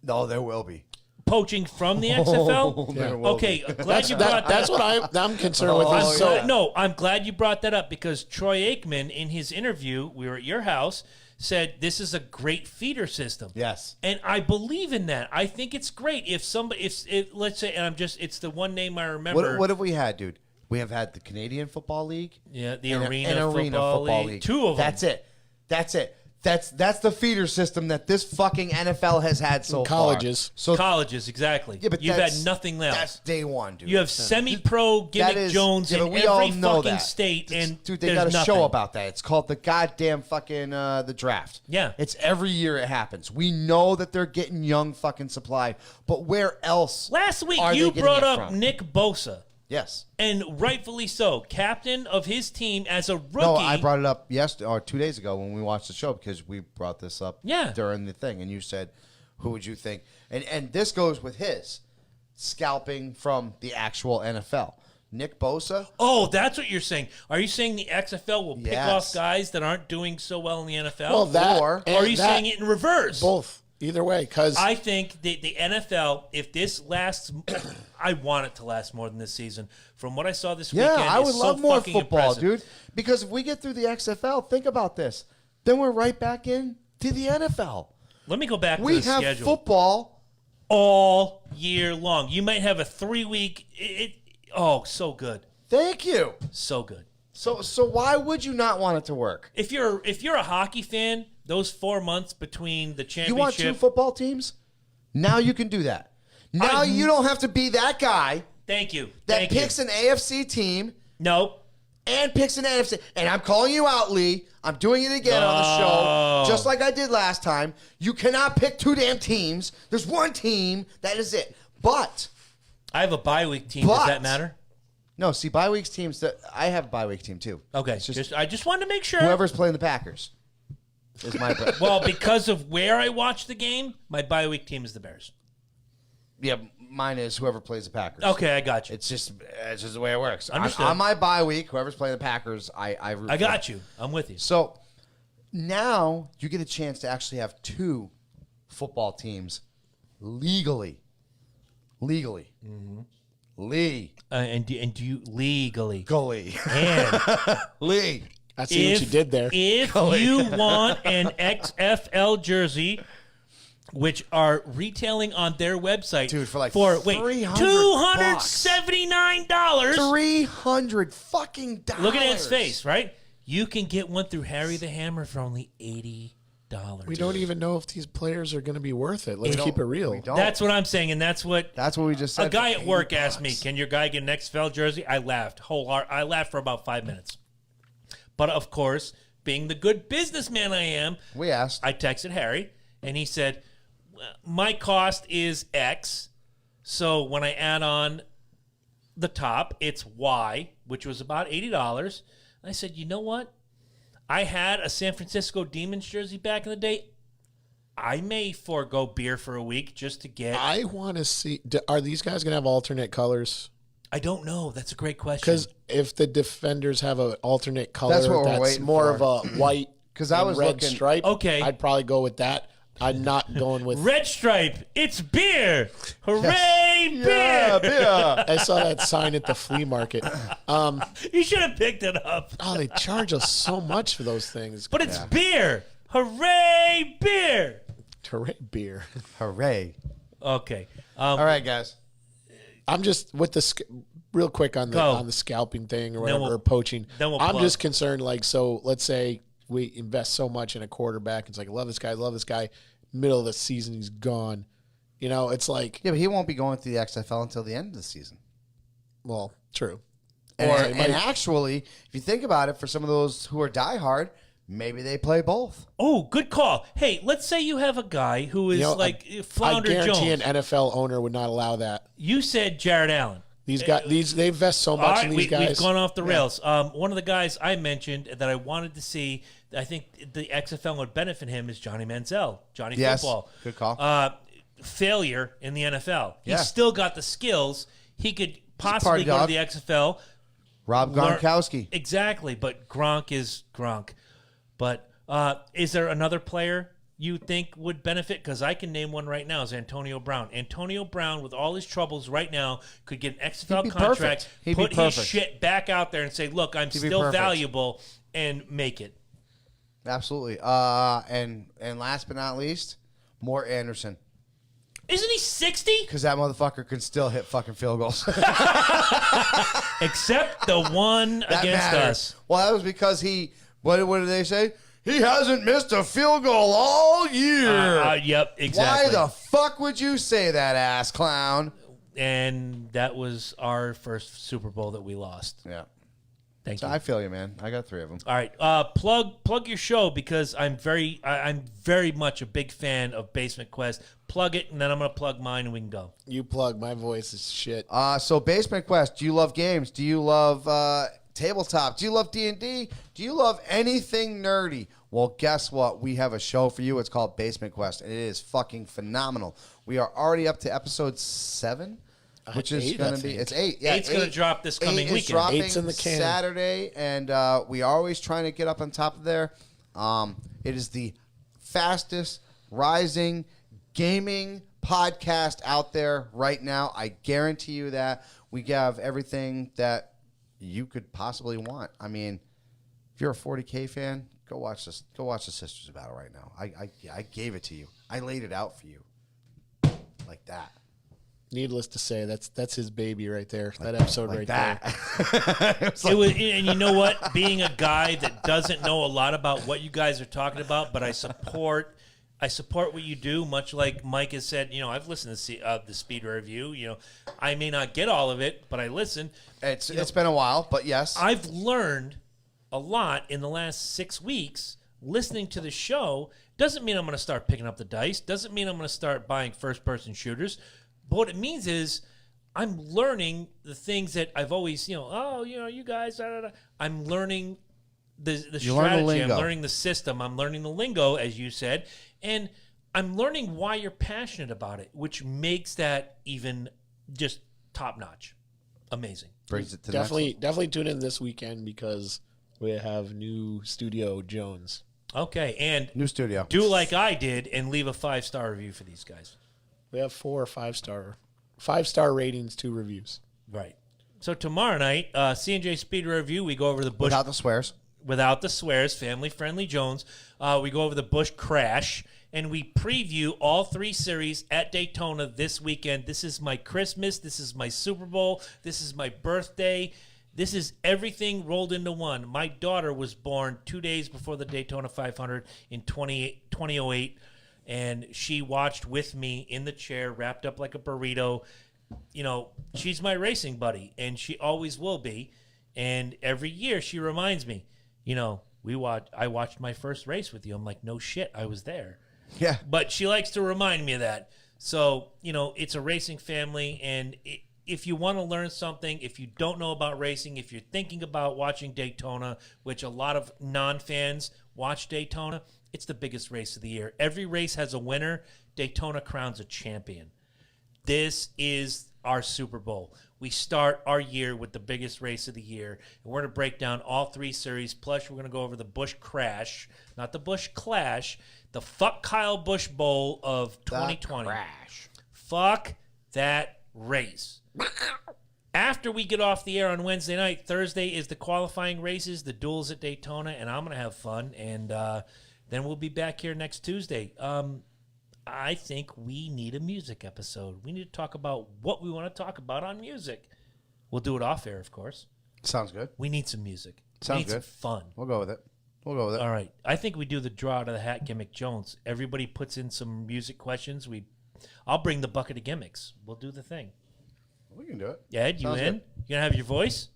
No, there will be. Poaching from the XFL? There will Okay, be. glad you brought that That's what I'm concerned with. Oh, Is yeah. I'm glad you brought that up because Troy Aikman, in his interview, we were at your house, said this is a great feeder system. Yes. And I believe in that. I think it's great if somebody, if let's say, and it's the one name I remember. What have we had, dude? We have had the Canadian Football League. Yeah, the and Arena Football League. League. Two of them. That's it. That's the feeder system that this fucking NFL has had so colleges. far. So Colleges, exactly. yeah, but You've had that's- nothing else. That's day one, dude. You have semi-pro gimmick That is- Jones yeah, but in we all every know fucking that. state, and dude, they there's got a nothing. show about that. It's called the goddamn fucking the draft. Yeah. It's every year it happens. We know that they're getting young fucking supply, but where else? Last week are they you getting brought it up from? Nick Bosa, Yes. and rightfully so, captain of his team as a rookie. No, I brought it up yesterday or 2 days ago when we watched the show because we brought this up Yeah. during the thing, and you said, "Who would you think?" And this goes with his scalping from the actual NFL. Nick Bosa. Oh, that's what you're saying. Are you saying the XFL will pick Yes. off guys that aren't doing so well in the NFL? Well, that Or or are you that- saying it in reverse? both? Either way, because I think the NFL, if this lasts, I want it to last more than this season. From what I saw this Yeah, weekend, I would it's love so more fucking football, impressive. dude. Because if we get through the XFL, think about this. Then we're right back in to the NFL. Let me go back We to the have schedule. football. All year long. You might have a 3-week. So good, Thank you. so good. So why would you not want it to work? If you're a hockey fan, those 4 months between the You want championship. two football teams? Now you can do that. Now you don't have to be that guy Thank you. that Thank picks you. an AFC team No. and picks an NFC. And I'm calling you out, Lee. I'm doing it again on the No. show, just like I did last time. You cannot pick two damn teams. There's one team. That is it. But I have a bye week team. Does But- that matter? no, see, bye weeks teams. I have a bye week team too. Okay. It's just I just wanted to make sure. whoever's playing the Packers is my. Well, because of where I watched the game, my bye week team is the Bears. Yeah, mine is whoever plays the Packers. Okay, I got you. It's just the way it works. Understood. On my bye week, whoever's playing the Packers, I root I for. got you. I'm with you. So now you get a chance to actually have two football teams legally. Mm-hmm. Legally. And do you legally? Gully. And Lee. I see what you did there. If you want an XFL jersey, which are retailing on their website, Dude, for like $279. $300 fucking dollars. Look at Ed's face, right? You can get one through Harry the Hammer for only $80. We don't even know if these players are going to be worth it. Let's keep it real. We don't. That's what I'm saying, and that's what That's what we just said. a guy for at work $80. asked me. Can your guy get an XFL jersey? I laughed I laughed for about 5 minutes, but of course, being the good businessman I am, We asked. I texted Harry, and he said, my cost is X, so when I add on the top, it's Y, which was about $80. I said, you know what? I had a San Francisco Demons jersey back in the day. I may forego beer for a week just to get... I want to see. Are these guys going to have alternate colors? I don't know. That's a great question. Because if the defenders have an alternate color, That's what we're that's waiting more for. of a white 'Cause I and was red looking- stripe. Okay. I'd probably go with that. I'm not going with. Red Stripe, it's beer. Hooray, Yeah, beer. yeah. I saw that sign at the flea market. You should have picked it up. Oh, they charge us so much for those things. But it's beer. Hooray, beer. Hooray, beer. Hooray. Okay. All right, guys. I'm just with the real quick on the Go. scalping thing or Then whatever, we'll- or poaching. then we'll I'm plug. just concerned. Like, so let's say we invest so much in a quarterback. It's like, I love this guy. Middle of the season, he's gone. You know, it's like, Yeah, but he won't be going through the XFL until the end of the season. well, true. And actually, if you think about it, for some of those who are diehard, maybe they play both. Oh, good call. Hey, let's say you have a guy who is You know, like I Flounder guarantee Jones. an NFL owner would not allow that. You said Jared Allen. These guys, they invest so All much right, in these guys. we've gone off the rails. One of the guys I mentioned that I wanted to see, I think the XFL would benefit him, is Johnny Manziel. Johnny Yes, Football. good call. Failure in the NFL. Yeah. He's still got the skills. He could possibly party go to dog. the XFL. Rob Gronkowski. Exactly, but Gronk is Gronk. But is there another player you think would benefit? Because I can name one right now, is Antonio Brown. Antonio Brown, with all his troubles right now, could get an XFL contract, put his shit back out there and say, look, I'm still valuable, and make it. Absolutely. And last but not least, Mort Anderson. Isn't he 60? Because that motherfucker can still hit fucking field goals. Except the one that against matters. us. Well, that was because he, what did they say? He hasn't missed a field goal all year. Yep, exactly. Why the fuck would you say that, ass clown? And that was our first Super Bowl that we lost. Yeah. Thank you. I feel you, man. I got 3 of them. All right, plug your show because I'm very much a big fan of Basement Quest. Plug it, and then I'm gonna plug mine, and we can go. You plug. My voice is shit. So Basement Quest. Do you love games? Do you love tabletop? Do you love D&D? Do you love anything nerdy? Well, guess what? We have a show for you. It's called Basement Quest, and it is fucking phenomenal. We are already up to episode 7. Which is going to be, it's 8. Yeah, 8's going to drop this coming weekend. Dropping 8's in the can. Saturday, and we are always trying to get up on top of there. It is the fastest rising gaming podcast out there right now. I guarantee you that. We have everything that you could possibly want. I mean, if you're a 40K fan, go watch this. Go watch the Sisters of Battle right now. I gave it to you. I laid it out for you like that. Needless to say, that's his baby right there. That episode like right that. there. It was, and you know what? Being a guy that doesn't know a lot about what you guys are talking about, but I support what you do. Much like Mike has said, I've listened to the Speed Review. I may not get all of it, but I listen. It's been a while, but yes, I've learned a lot in the last 6 weeks listening to the show. Doesn't mean I'm going to start picking up the dice. Doesn't mean I'm going to start buying first-person shooters. But what it means is I'm learning the things that I've always, you guys, I'm learning the strategy. I'm learning the system. I'm learning the lingo, as you said. And I'm learning why you're passionate about it, which makes that even just top-notch. Amazing. Brings it to Definitely tune in this weekend because we have new Studio Jones. Okay, and new studio. Do like I did and leave a 5-star review for these guys. We have 4 or 5-star ratings, 2 reviews. Right. So tomorrow night, C&J Speed Review, we go over the Bush. Without the swears. Family-friendly Jones. We go over the Bush Crash, and we preview all 3 series at Daytona this weekend. This is my Christmas. This is my Super Bowl. This is my birthday. This is everything rolled into one. My daughter was born 2 days before the Daytona 500 in 2008. And she watched with me in the chair, wrapped up like a burrito. She's my racing buddy, and she always will be. And every year she reminds me, I watched my first race with you. I'm like, no shit, I was there. Yeah. But she likes to remind me of that. So, it's a racing family, and if you want to learn something, if you don't know about racing, if you're thinking about watching Daytona, which a lot of non-fans watch Daytona, it's the biggest race of the year. Every race has a winner. Daytona crowns a champion. This is our Super Bowl. We start our year with the biggest race of the year, and we're going to break down all 3 series. Plus, we're going to go over the Busch Crash, not the Busch Clash, the Fuck Kyle Busch Bowl of 2020. Crash. Fuck that race. After we get off the air on Wednesday night, Thursday is the qualifying races, the duels at Daytona, and I'm going to have fun. And then we'll be back here next Tuesday. I think we need a music episode. We need to talk about what we want to talk about on music. We'll do it off air, of course. Sounds good. We need some music. Sounds we need good. some fun. We'll go with it. All right. I think we do the draw out of the hat gimmick Jones. Everybody puts in some music questions. I'll bring the bucket of gimmicks. We'll do the thing. We can do it. Ed, you Sounds in? good. You gonna have your voice?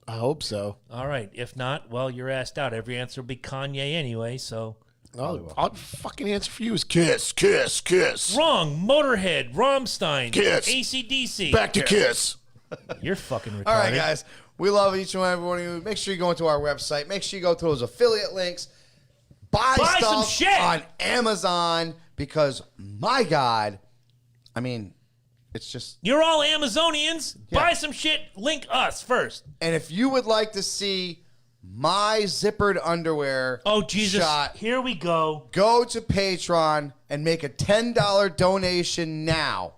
I hope so. All right. If not, well, you're asked out. Every answer will be Kanye anyway, so. I'll fucking answer for you is Kiss, Kiss, Kiss. Wrong. Motorhead, Rammstein, Kiss. AC/DC. Back to Kiss. You're fucking retarded. All right, guys. We love each and every one of you. Make sure you go into our website. Make sure you go to those affiliate links. Buy some stuff shit on Amazon because, my God, I mean, It's just. You're all Amazonians. Yeah. Buy some shit. Link us first. And if you would like to see my zippered underwear Oh, Jesus. shot, Here we go. go to Patreon and make a $10 donation now.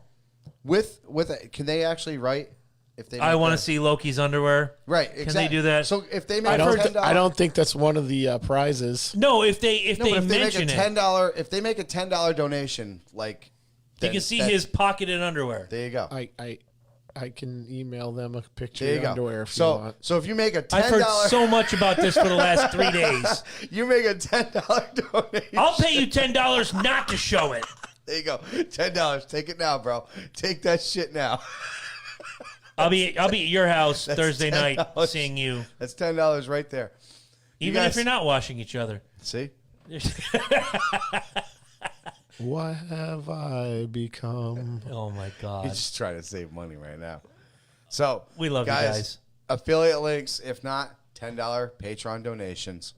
Can they actually write? If they I want to see Loki's underwear. Right, Can exactly. they do that? So if they make I $10, don't think that's one of the prizes. No, if they no, but if they make a mention it, $10, if they make a $10 donation, like you can see his pocketed underwear. There you go. I can email them a picture There of you underwear go. if you want. So if you make a $10, I've heard so much about this for the last 3 days. you make a $10 donation. I'll pay you $10 not to show it. There you go. $10. Take it now, bro. Take that shit now. I'll be at your house Thursday night $10. seeing you. That's $10 right there. Even if you're not washing each other. See? What have I become? Oh my He's God. just trying to save money right now. So We love you guys. Affiliate links, if not, $10 Patreon donations.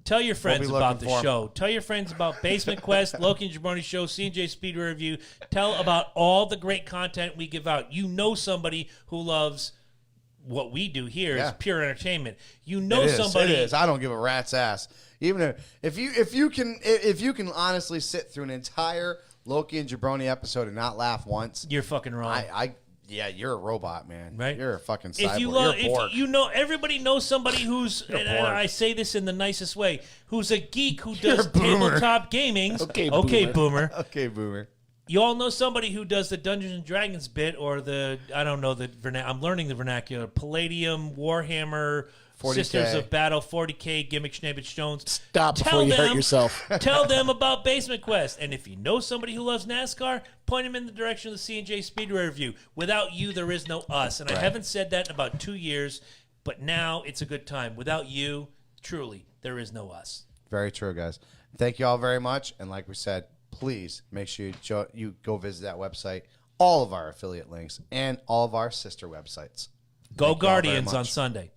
Tell your friends We'll be about looking the for 'em. show. Tell your friends about Basement Quest, Loki and Jabroni Show, C&J Speedway Review. Tell about all the great content we give out. You know somebody who loves what we do here is Yeah. pure entertainment. You know It is. somebody. It is. I don't give a rat's ass. Even if you can honestly sit through an entire Loki and Jabroni episode and not laugh once, You're fucking wrong. yeah, you're a robot, man. Right? You're a fucking cyborg. If you love, you're a Borg. if you know, everybody knows somebody who's, and Borg. I say this in the nicest way, who's a geek who You're does a boomer. tabletop gaming. Okay, boomer. Okay, boomer. You all know somebody who does the Dungeons and Dragons bit, or the I don't know the I'm learning the vernacular. Palladium, Warhammer, 40K. Sisters of Battle, 40K, Gimmick, Schnabbit, Stones. Stop before you hurt yourself. Tell them about Basement Quest, and if you know somebody who loves NASCAR, point them in the direction of the C&J Speedway Review. Without you, there is no us, and I haven't said that in about 2 years, but now it's a good time. Without you, truly, there is no us. Very true, guys. Thank you all very much. And like we said, please make sure you go visit that website, all of our affiliate links, and all of our sister websites. Go Thank you all very Guardians on much. Sunday.